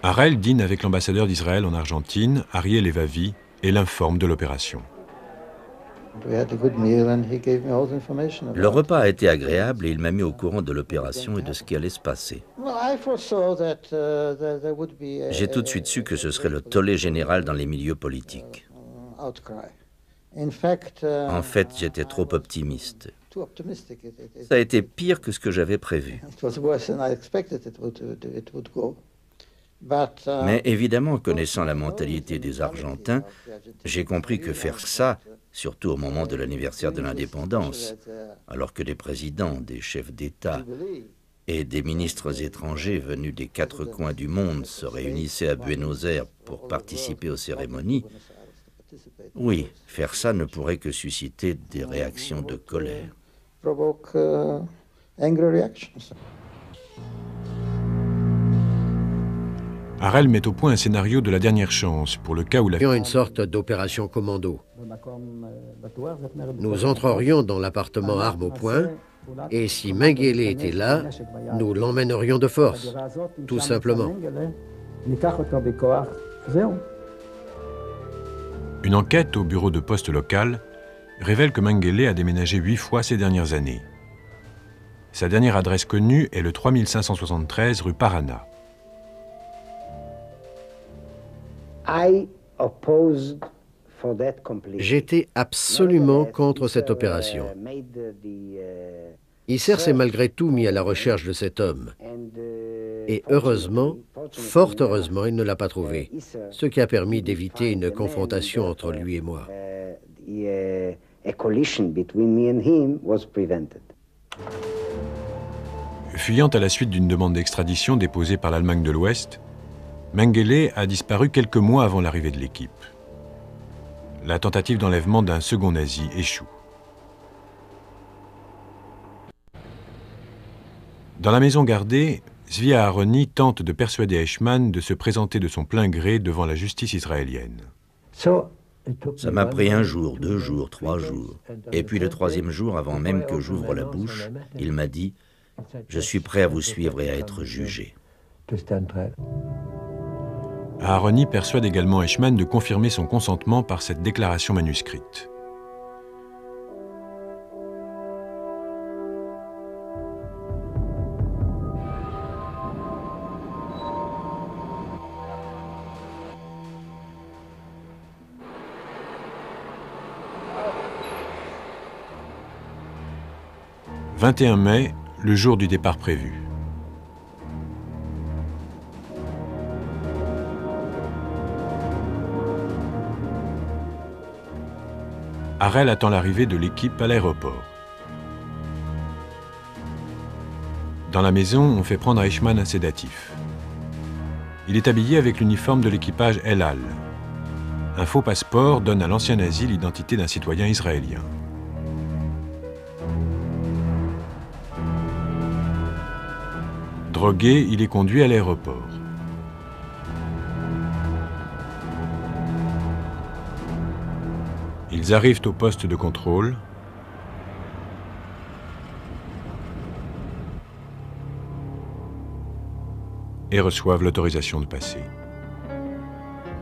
Harel dîne avec l'ambassadeur d'Israël en Argentine, Ariel Evavi, et l'informe de l'opération. Le repas a été agréable et il m'a mis au courant de l'opération et de ce qui allait se passer. J'ai tout de suite su que ce serait le tollé général dans les milieux politiques. En fait, j'étais trop optimiste. Ça a été pire que ce que j'avais prévu. Mais évidemment, connaissant la mentalité des Argentins, j'ai compris que faire ça, surtout au moment de l'anniversaire de l'indépendance, alors que des présidents, des chefs d'État et des ministres étrangers venus des quatre coins du monde se réunissaient à Buenos Aires pour participer aux cérémonies, oui, faire ça ne pourrait que susciter des réactions de colère. Harel met au point un scénario de la dernière chance pour le cas où la... Une sorte d'opération commando. Nous entrerions dans l'appartement armes au poing et si Mengele était là, nous l'emmènerions de force, tout simplement. Une enquête au bureau de poste local révèle que Mengele a déménagé 8 fois ces dernières années. Sa dernière adresse connue est le 3573 rue Parana. J'étais absolument contre cette opération. Isser s'est malgré tout mis à la recherche de cet homme. Et heureusement, fort heureusement, il ne l'a pas trouvé, ce qui a permis d'éviter une confrontation entre lui et moi. Fuyant à la suite d'une demande d'extradition déposée par l'Allemagne de l'Ouest, Mengele a disparu quelques mois avant l'arrivée de l'équipe. La tentative d'enlèvement d'un second nazi échoue. Dans la maison gardée, Zvi Aharoni tente de persuader Eichmann de se présenter de son plein gré devant la justice israélienne. Ça m'a pris 1 jour, 2 jours, 3 jours. Et puis le 3e jour, avant même que j'ouvre la bouche, il m'a dit « Je suis prêt à vous suivre et à être jugé ». Aharoni persuade également Eichmann de confirmer son consentement par cette déclaration manuscrite. « 21 mai, le jour du départ prévu. Harel attend l'arrivée de l'équipe à l'aéroport. Dans la maison, on fait prendre à Eichmann un sédatif. Il est habillé avec l'uniforme de l'équipage El Al. Un faux passeport donne à l'ancien nazi l'identité d'un citoyen israélien. Drogué, il est conduit à l'aéroport. Ils arrivent au poste de contrôle. Et reçoivent l'autorisation de passer.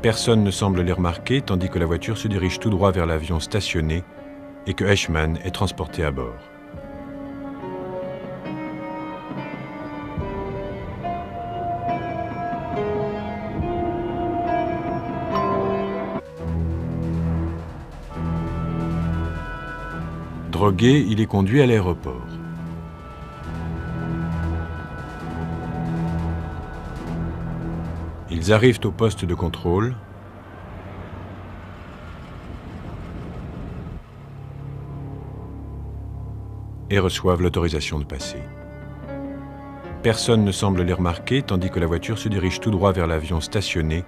Personne ne semble les remarquer, tandis que la voiture se dirige tout droit vers l'avion stationné et que Eichmann est transporté à bord. Drogué, il est conduit à l'aéroport. Ils arrivent au poste de contrôle. Et reçoivent l'autorisation de passer. Personne ne semble les remarquer, tandis que la voiture se dirige tout droit vers l'avion stationné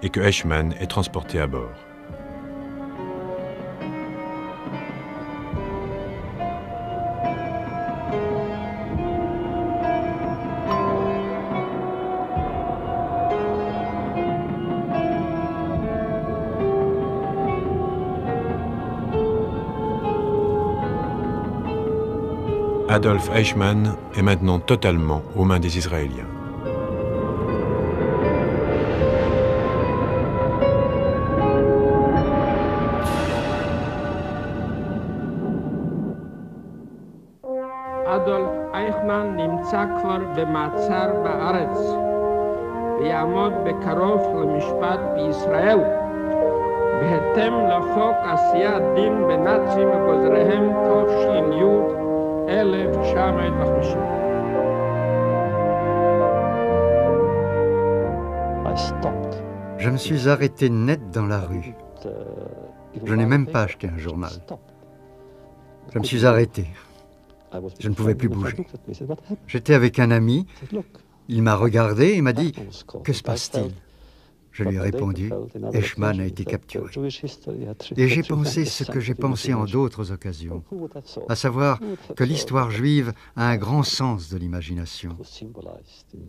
et que Eichmann est transporté à bord. Adolf Eichmann est maintenant totalement aux mains des Israéliens. Adolf Eichmann נמצא כבר במעצר בארץ ויעמוד בקרוב למשפט בישראל בהתאם לחוק עשיית דין בנאצים וגוזריהם תש"י 1950. Je me suis arrêté net dans la rue. Je n'ai même pas acheté un journal. Je me suis arrêté. Je ne pouvais plus bouger. J'étais avec un ami. Il m'a regardé et m'a dit « Que se passe-t-il » Je lui ai répondu « Eichmann a été capturé ». Et j'ai pensé ce que j'ai pensé en d'autres occasions, à savoir que l'histoire juive a un grand sens de l'imagination.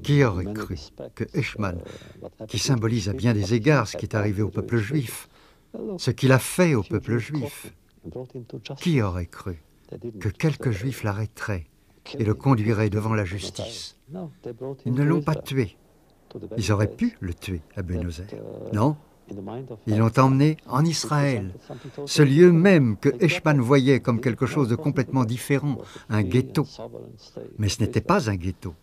Qui aurait cru que Eichmann, qui symbolise à bien des égards ce qui est arrivé au peuple juif, ce qu'il a fait au peuple juif, qui aurait cru que quelques juifs l'arrêteraient et le conduiraient devant la justice? Ils ne l'ont pas tué. Ils auraient pu le tuer à Buenos Aires. Non, Ils l'ont emmené en Israël, ce lieu même que Eichmann voyait comme quelque chose de complètement différent, un ghetto. Mais ce n'était pas un ghetto.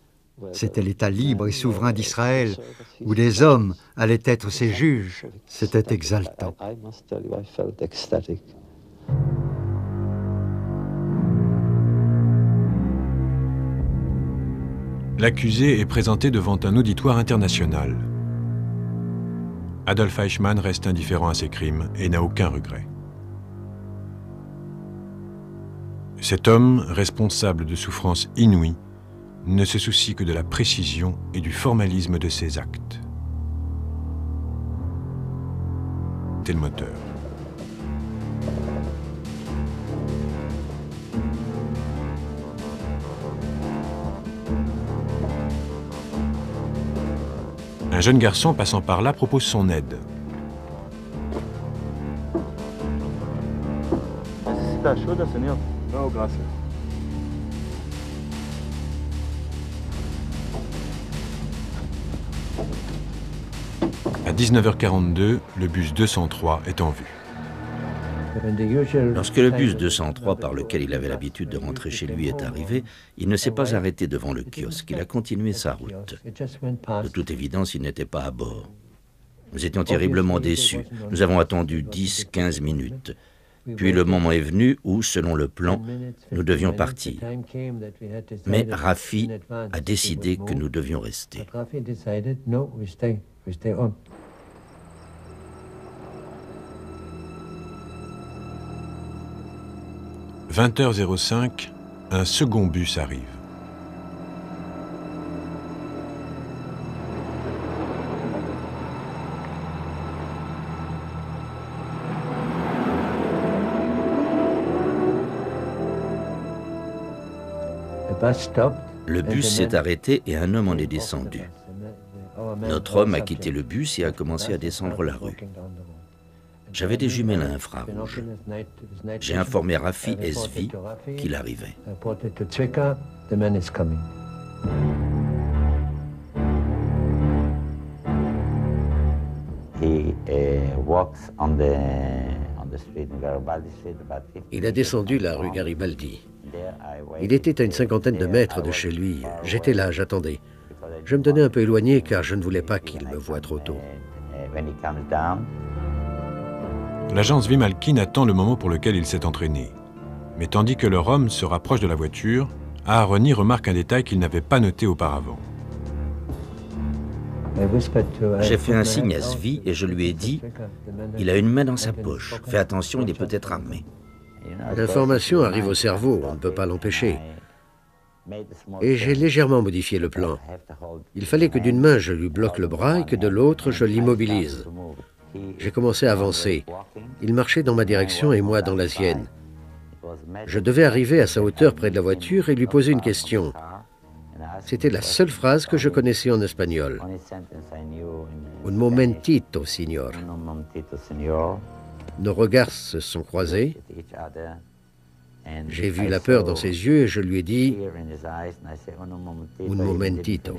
C'était l'État libre et souverain d'Israël, où des hommes allaient être ses juges. C'était exaltant. L'accusé est présenté devant un auditoire international. Adolf Eichmann reste indifférent à ses crimes et n'a aucun regret. Cet homme, responsable de souffrances inouïes, ne se soucie que de la précision et du formalisme de ses actes. C'est le moteur. Un jeune garçon passant par là propose son aide. À 19h42, le bus 203 est en vue. Lorsque le bus 203 par lequel il avait l'habitude de rentrer chez lui est arrivé, il ne s'est pas arrêté devant le kiosque, il a continué sa route. De toute évidence, il n'était pas à bord. Nous étions terriblement déçus. Nous avons attendu 10-15 minutes. Puis le moment est venu où, selon le plan, nous devions partir. Mais Rafi a décidé que nous devions rester. 20h05, un second bus arrive. Le bus s'est arrêté et un homme en est descendu. Notre homme a quitté le bus et a commencé à descendre la rue. J'avais des jumelles à infrarouge. J'ai informé Rafi Esvi qu'il arrivait. Il a descendu la rue Garibaldi. Il était à une cinquantaine de mètres de chez lui. J'étais là, j'attendais. Je me tenais un peu éloigné car je ne voulais pas qu'il me voie trop tôt. L'agence Vimalkin attend le moment pour lequel il s'est entraîné. Mais tandis que leur homme se rapproche de la voiture, Aharoni remarque un détail qu'il n'avait pas noté auparavant. J'ai fait un signe à Svi et je lui ai dit « Il a une main dans sa poche. Fais attention, il est peut-être armé. » L'information arrive au cerveau, on ne peut pas l'empêcher. Et j'ai légèrement modifié le plan. Il fallait que d'une main je lui bloque le bras et que de l'autre je l'immobilise. J'ai commencé à avancer. Il marchait dans ma direction et moi dans la sienne. Je devais arriver à sa hauteur près de la voiture et lui poser une question. C'était la seule phrase que je connaissais en espagnol. Un momentito, signor. Nos regards se sont croisés. J'ai vu la peur dans ses yeux et je lui ai dit « Un momentito ».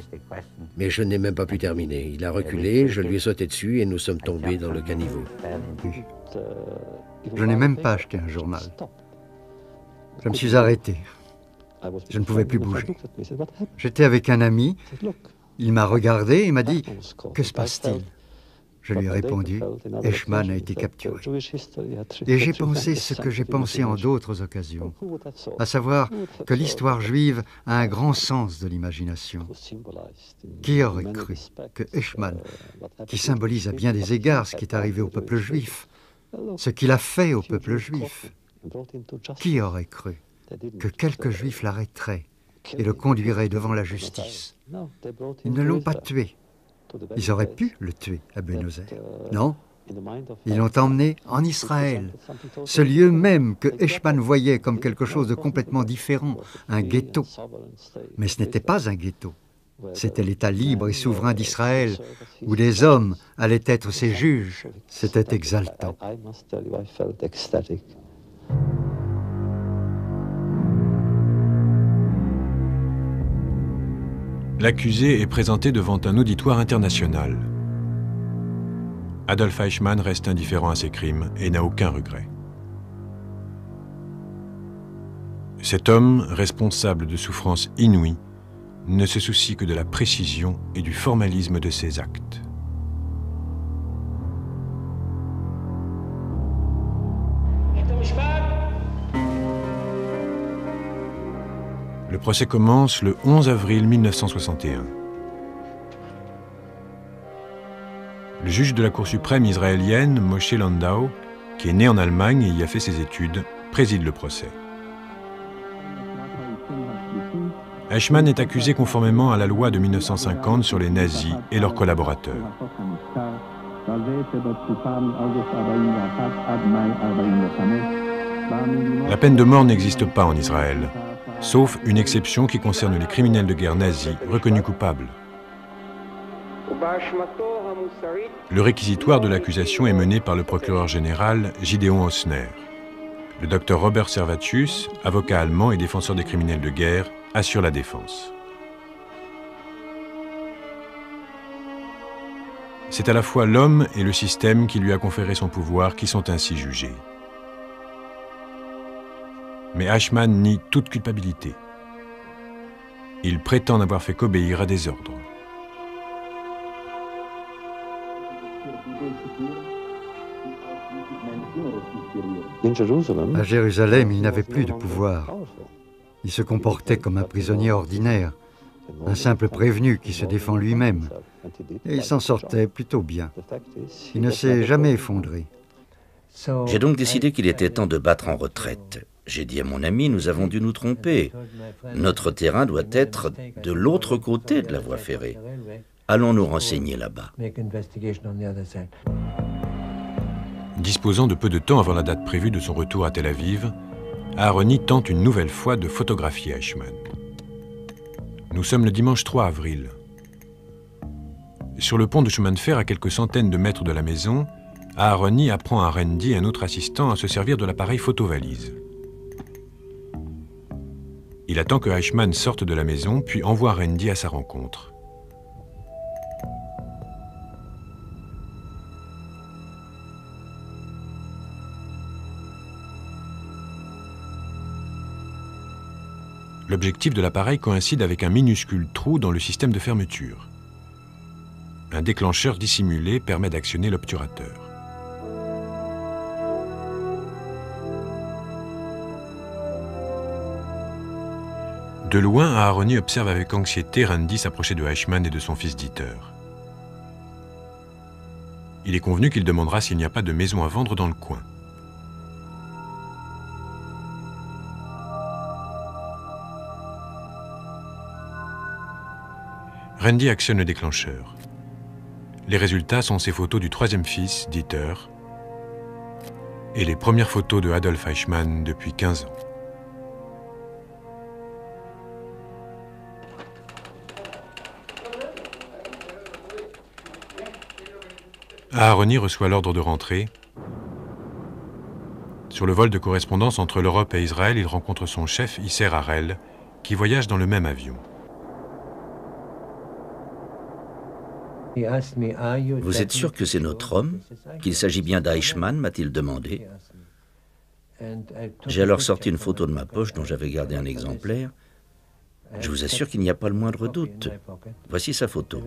Mais je n'ai même pas pu terminer. Il a reculé, je lui ai sauté dessus et nous sommes tombés dans le caniveau. Je n'ai même pas acheté un journal. Je me suis arrêté. Je ne pouvais plus bouger. J'étais avec un ami. Il m'a regardé et m'a dit « Que se passe-t-il » Je lui ai répondu « Eichmann a été capturé ». Et j'ai pensé ce que j'ai pensé en d'autres occasions, à savoir que l'histoire juive a un grand sens de l'imagination. Qui aurait cru que Eichmann, qui symbolise à bien des égards ce qui est arrivé au peuple juif, ce qu'il a fait au peuple juif, qui aurait cru que quelques juifs l'arrêteraient et le conduiraient devant la justice? Ils ne l'ont pas tué. Ils auraient pu le tuer à Buenos Aires. Non, ils l'ont emmené en Israël, ce lieu même que Eichmann voyait comme quelque chose de complètement différent, un ghetto. Mais ce n'était pas un ghetto. C'était l'État libre et souverain d'Israël, où des hommes allaient être ses juges. C'était exaltant. L'accusé est présenté devant un auditoire international. Adolf Eichmann reste indifférent à ses crimes et n'a aucun regret. Cet homme, responsable de souffrances inouïes, ne se soucie que de la précision et du formalisme de ses actes. Le procès commence le 11 avril 1961. Le juge de la Cour suprême israélienne, Moshe Landau, qui est né en Allemagne et y a fait ses études, préside le procès. Eichmann est accusé conformément à la loi de 1950 sur les nazis et leurs collaborateurs. La peine de mort n'existe pas en Israël, sauf une exception qui concerne les criminels de guerre nazis reconnus coupables. Le réquisitoire de l'accusation est mené par le procureur général Gideon Hausner. Le docteur Robert Servatius, avocat allemand et défenseur des criminels de guerre, assure la défense. C'est à la fois l'homme et le système qui lui a conféré son pouvoir qui sont ainsi jugés. Mais Eichmann nie toute culpabilité. Il prétend n'avoir fait qu'obéir à des ordres. À Jérusalem, il n'avait plus de pouvoir. Il se comportait comme un prisonnier ordinaire, un simple prévenu qui se défend lui-même. Et il s'en sortait plutôt bien. Il ne s'est jamais effondré. J'ai donc décidé qu'il était temps de battre en retraite. J'ai dit à mon ami, nous avons dû nous tromper. Notre terrain doit être de l'autre côté de la voie ferrée. Allons nous renseigner là-bas. Disposant de peu de temps avant la date prévue de son retour à Tel Aviv, Aharoni tente une nouvelle fois de photographier Eichmann. Nous sommes le dimanche 3 avril. Sur le pont de chemin de fer à quelques centaines de mètres de la maison, Aharoni apprend à Randy, un autre assistant, à se servir de l'appareil photovalise. Il attend que Eichmann sorte de la maison, puis envoie Randy à sa rencontre. L'objectif de l'appareil coïncide avec un minuscule trou dans le système de fermeture. Un déclencheur dissimulé permet d'actionner l'obturateur. De loin, Aharoni observe avec anxiété Randy s'approcher de Eichmann et de son fils Dieter. Il est convenu qu'il demandera s'il n'y a pas de maison à vendre dans le coin. Randy actionne le déclencheur. Les résultats sont ces photos du troisième fils, Dieter, et les premières photos de Adolf Eichmann depuis 15 ans. Aharoni reçoit l'ordre de rentrer. Sur le vol de correspondance entre l'Europe et Israël, il rencontre son chef, Isser Harel, qui voyage dans le même avion. Vous êtes sûr que c'est notre homme? Qu'il s'agit bien d'Eichmann, m'a-t-il demandé. J'ai alors sorti une photo de ma poche dont j'avais gardé un exemplaire. Je vous assure qu'il n'y a pas le moindre doute. Voici sa photo.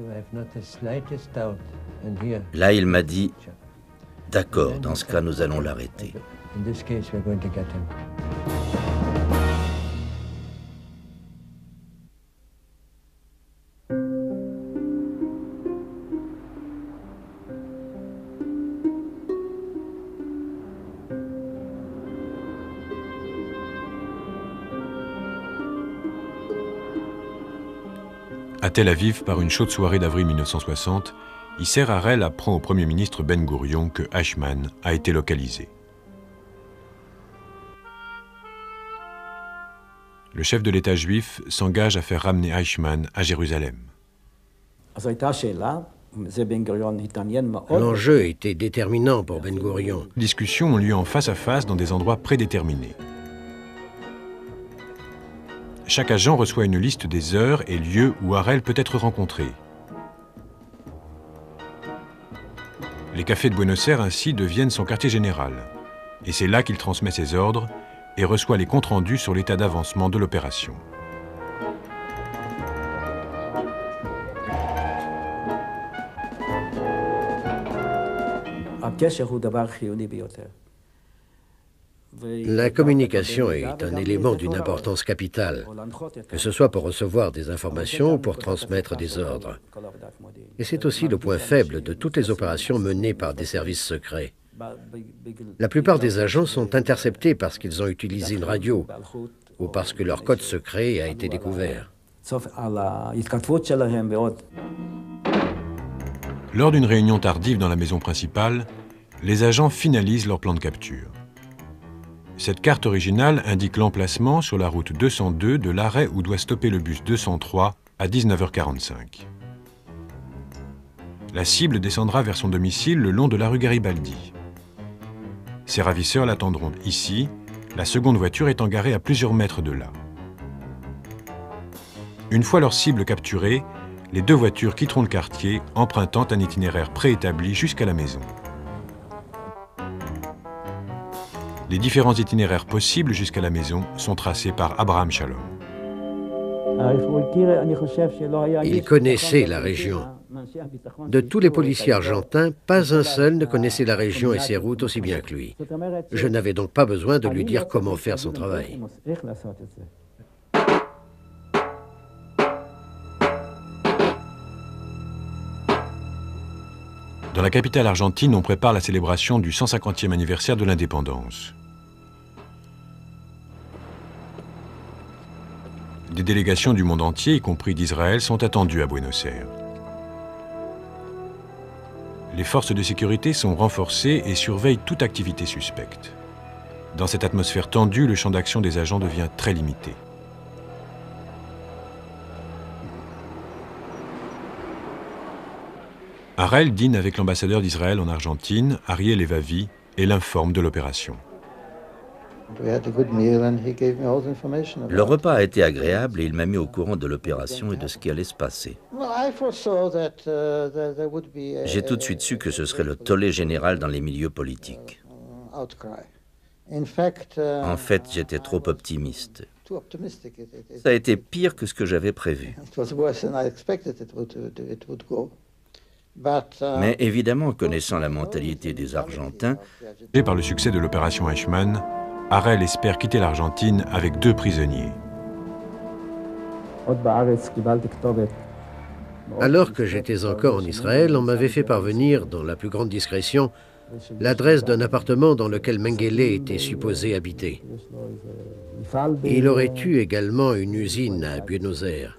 Là, il m'a dit « D'accord, dans ce cas, nous allons l'arrêter. » À Tel Aviv, par une chaude soirée d'avril 1960, Isser Harel apprend au Premier ministre Ben Gourion que Eichmann a été localisé. Le chef de l'État juif s'engage à faire ramener Eichmann à Jérusalem. L'enjeu était déterminant pour Ben Gourion. Les discussions ont lieu en face à face dans des endroits prédéterminés. Chaque agent reçoit une liste des heures et lieux où Harel peut être rencontré. Les cafés de Buenos Aires ainsi deviennent son quartier général. Et c'est là qu'il transmet ses ordres et reçoit les comptes rendus sur l'état d'avancement de l'opération. La communication est un élément d'une importance capitale, que ce soit pour recevoir des informations ou pour transmettre des ordres. Et c'est aussi le point faible de toutes les opérations menées par des services secrets. La plupart des agents sont interceptés parce qu'ils ont utilisé une radio ou parce que leur code secret a été découvert. Lors d'une réunion tardive dans la maison principale, les agents finalisent leur plan de capture. Cette carte originale indique l'emplacement sur la route 202 de l'arrêt où doit stopper le bus 203 à 19h45. La cible descendra vers son domicile le long de la rue Garibaldi. Ses ravisseurs l'attendront ici, la seconde voiture étant garée à plusieurs mètres de là. Une fois leur cible capturée, les deux voitures quitteront le quartier, empruntant un itinéraire préétabli jusqu'à la maison. Les différents itinéraires possibles jusqu'à la maison sont tracés par Abraham Shalom. Il connaissait la région. De tous les policiers argentins, pas un seul ne connaissait la région et ses routes aussi bien que lui. Je n'avais donc pas besoin de lui dire comment faire son travail. Dans la capitale argentine, on prépare la célébration du 150e anniversaire de l'indépendance. Des délégations du monde entier, y compris d'Israël, sont attendues à Buenos Aires. Les forces de sécurité sont renforcées et surveillent toute activité suspecte. Dans cette atmosphère tendue, le champ d'action des agents devient très limité. Harel dîne avec l'ambassadeur d'Israël en Argentine, Ariel Evavi, et l'informe de l'opération. Le repas a été agréable et il m'a mis au courant de l'opération et de ce qui allait se passer. J'ai tout de suite su que ce serait le tollé général dans les milieux politiques. En fait, j'étais trop optimiste. Ça a été pire que ce que j'avais prévu. Mais évidemment, connaissant la mentalité des Argentins, Et par le succès de l'opération Eichmann, Harel espère quitter l'Argentine avec 2 prisonniers. Alors que j'étais encore en Israël, on m'avait fait parvenir, dans la plus grande discrétion, l'adresse d'un appartement dans lequel Mengele était supposé habiter. Et il aurait eu également une usine à Buenos Aires.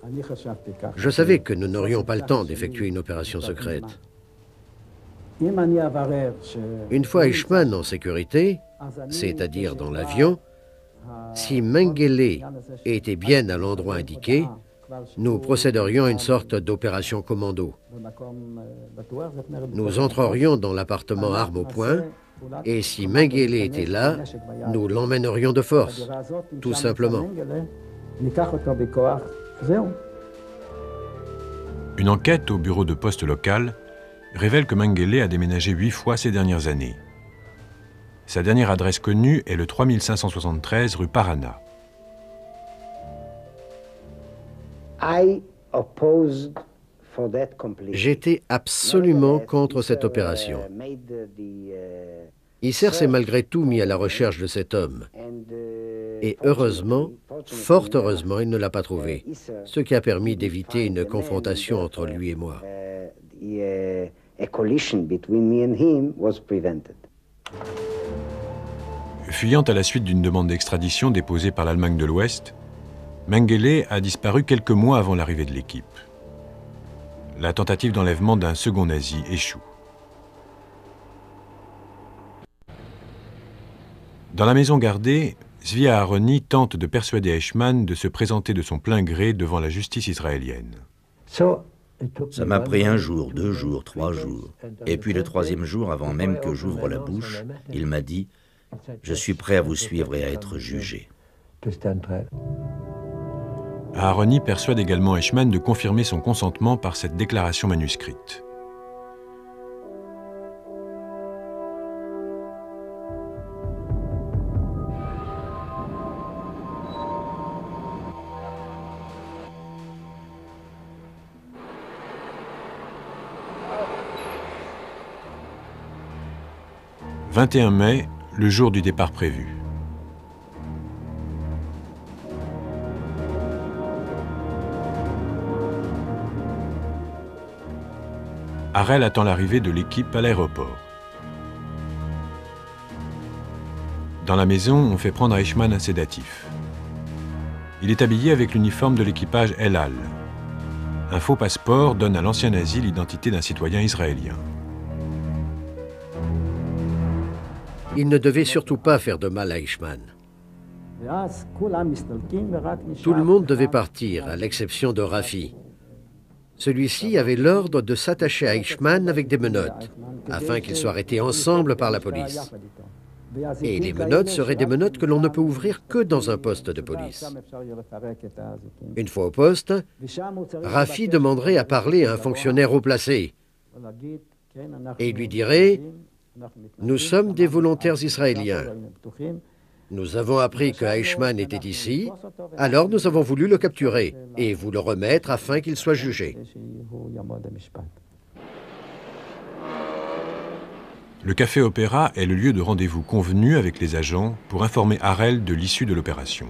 Je savais que nous n'aurions pas le temps d'effectuer une opération secrète. Une fois Eichmann en sécurité, c'est-à-dire dans l'avion, si Mengele était bien à l'endroit indiqué, nous procéderions à une sorte d'opération commando. Nous entrerions dans l'appartement armes au poing, et si Mengele était là, nous l'emmènerions de force, tout simplement. Une enquête au bureau de poste local révèle que Mengele a déménagé 8 fois ces dernières années. Sa dernière adresse connue est le 3573 rue Paraná. J'étais absolument contre cette opération. Isser s'est malgré tout mis à la recherche de cet homme. Et heureusement, fort heureusement, il ne l'a pas trouvé, ce qui a permis d'éviter une confrontation entre lui et moi. Fuyant à la suite d'une demande d'extradition déposée par l'Allemagne de l'Ouest, Mengele a disparu quelques mois avant l'arrivée de l'équipe. La tentative d'enlèvement d'un second nazi échoue. Dans la maison gardée, Zvi Aharoni tente de persuader Eichmann de se présenter de son plein gré devant la justice israélienne. ça m'a pris 1 jour, 2 jours, 3 jours. Et puis le 3e jour, avant même que j'ouvre la bouche, il m'a dit « Je suis prêt à vous suivre et à être jugé ». Aharoni persuade également Eichmann de confirmer son consentement par cette déclaration manuscrite. 21 mai, le jour du départ prévu. Harel attend l'arrivée de l'équipe à l'aéroport. Dans la maison, on fait prendre à Eichmann un sédatif. Il est habillé avec l'uniforme de l'équipage El Al. Un faux passeport donne à l'ancien nazi l'identité d'un citoyen israélien. Il ne devait surtout pas faire de mal à Eichmann. Tout le monde devait partir, à l'exception de Rafi. Celui-ci avait l'ordre de s'attacher à Eichmann avec des menottes, afin qu'ils soient arrêtés ensemble par la police. Et les menottes seraient des menottes que l'on ne peut ouvrir que dans un poste de police. Une fois au poste, Rafi demanderait à parler à un fonctionnaire haut placé et il lui dirait « Nous sommes des volontaires israéliens. Nous avons appris que Eichmann était ici, alors nous avons voulu le capturer et vous le remettre afin qu'il soit jugé. » Le Café Opéra est le lieu de rendez-vous convenu avec les agents pour informer Harel de l'issue de l'opération.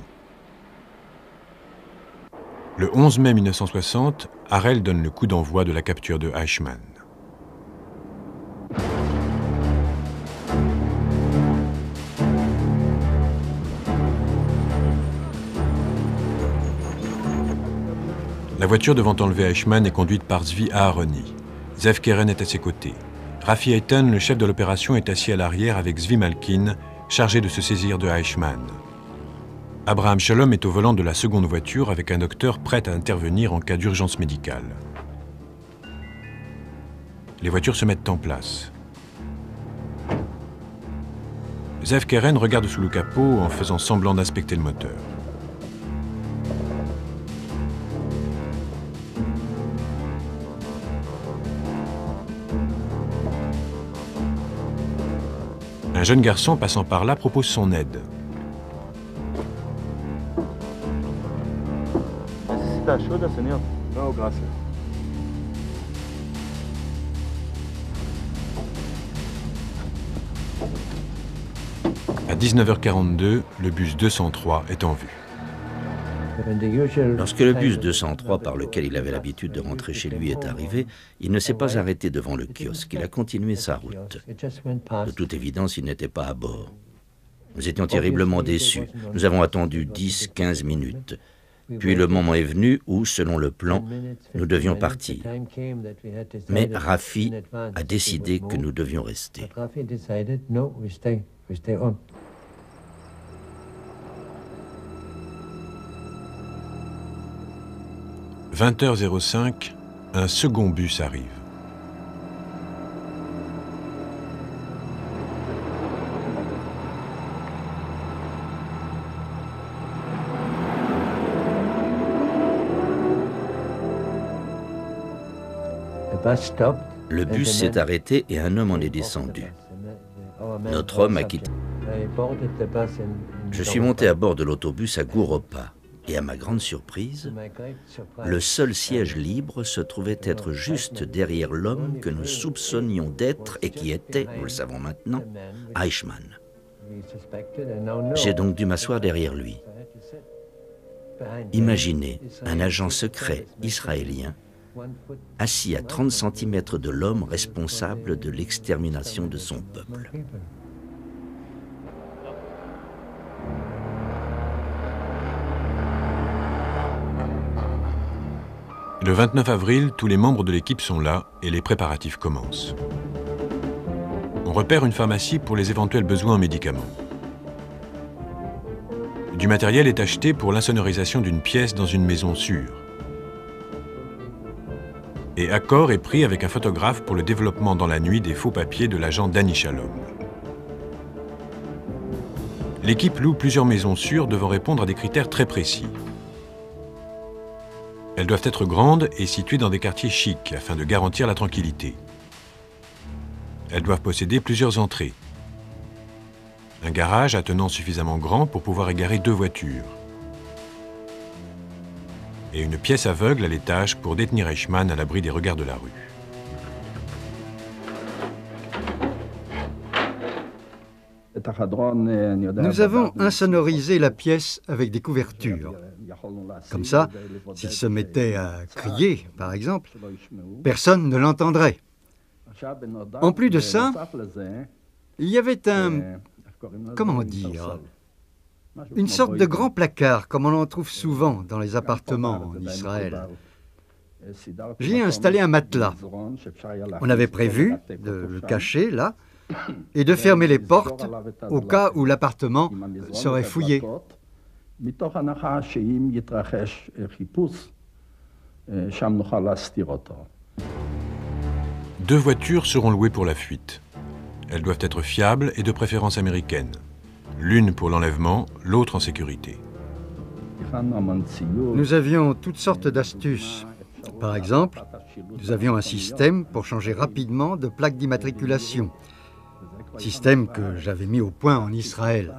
Le 11 mai 1960, Harel donne le coup d'envoi de la capture de Eichmann. La voiture devant enlever Eichmann est conduite par Zvi Aharoni. Zev Keren est à ses côtés. Rafi Eitan, le chef de l'opération, est assis à l'arrière avec Zvi Malkin, chargé de se saisir de Eichmann. Abraham Shalom est au volant de la seconde voiture avec un docteur prêt à intervenir en cas d'urgence médicale. Les voitures se mettent en place. Zev Keren regarde sous le capot en faisant semblant d'inspecter le moteur. Un jeune garçon passant par là propose son aide. À 19h42, le bus 203 est en vue. Lorsque le bus 203 par lequel il avait l'habitude de rentrer chez lui est arrivé, il ne s'est pas arrêté devant le kiosque, il a continué sa route. De toute évidence, il n'était pas à bord. Nous étions terriblement déçus. Nous avons attendu 10-15 minutes. Puis le moment est venu où, selon le plan, nous devions partir. Mais Rafi a décidé que nous devions rester. 20h05, un second bus arrive. Le bus s'est arrêté et un homme en est descendu. Notre homme a quitté. Je suis monté à bord de l'autobus à Gouropa. Et à ma grande surprise, le seul siège libre se trouvait être juste derrière l'homme que nous soupçonnions d'être, et qui était, nous le savons maintenant, Eichmann. J'ai donc dû m'asseoir derrière lui. Imaginez un agent secret israélien assis à 30 cm de l'homme responsable de l'extermination de son peuple. Le 29 avril, tous les membres de l'équipe sont là et les préparatifs commencent. On repère une pharmacie pour les éventuels besoins en médicaments. Du matériel est acheté pour l'insonorisation d'une pièce dans une maison sûre. Et accord est pris avec un photographe pour le développement dans la nuit des faux papiers de l'agent Danny Shalom. L'équipe loue plusieurs maisons sûres devant répondre à des critères très précis. Elles doivent être grandes et situées dans des quartiers chics afin de garantir la tranquillité. Elles doivent posséder plusieurs entrées. Un garage attenant suffisamment grand pour pouvoir égarer 2 voitures. Et une pièce aveugle à l'étage pour détenir Eichmann à l'abri des regards de la rue. Nous avons insonorisé la pièce avec des couvertures. Comme ça, s'il se mettait à crier, par exemple, personne ne l'entendrait. En plus de ça, il y avait comment dire, une sorte de grand placard, comme on en trouve souvent dans les appartements en Israël. J'y ai installé un matelas. On avait prévu de le cacher là et de fermer les portes au cas où l'appartement serait fouillé. Deux voitures seront louées pour la fuite. Elles doivent être fiables et de préférence américaine. L'une pour l'enlèvement, l'autre en sécurité. Nous avions toutes sortes d'astuces. Par exemple, nous avions un système pour changer rapidement de plaque d'immatriculation. Système que j'avais mis au point en Israël.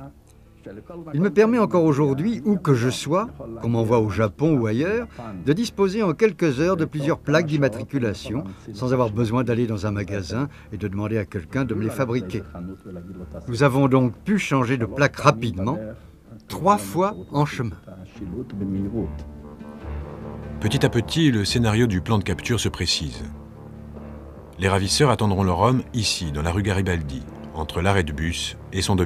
Il me permet encore aujourd'hui, où que je sois, qu'on m'envoie au Japon ou ailleurs, de disposer en quelques heures de plusieurs plaques d'immatriculation sans avoir besoin d'aller dans un magasin et de demander à quelqu'un de me les fabriquer. Nous avons donc pu changer de plaque rapidement, 3 fois en chemin. Petit à petit, le scénario du plan de capture se précise. Les ravisseurs attendront leur homme ici, dans la rue Garibaldi, entre l'arrêt de bus et son domicile.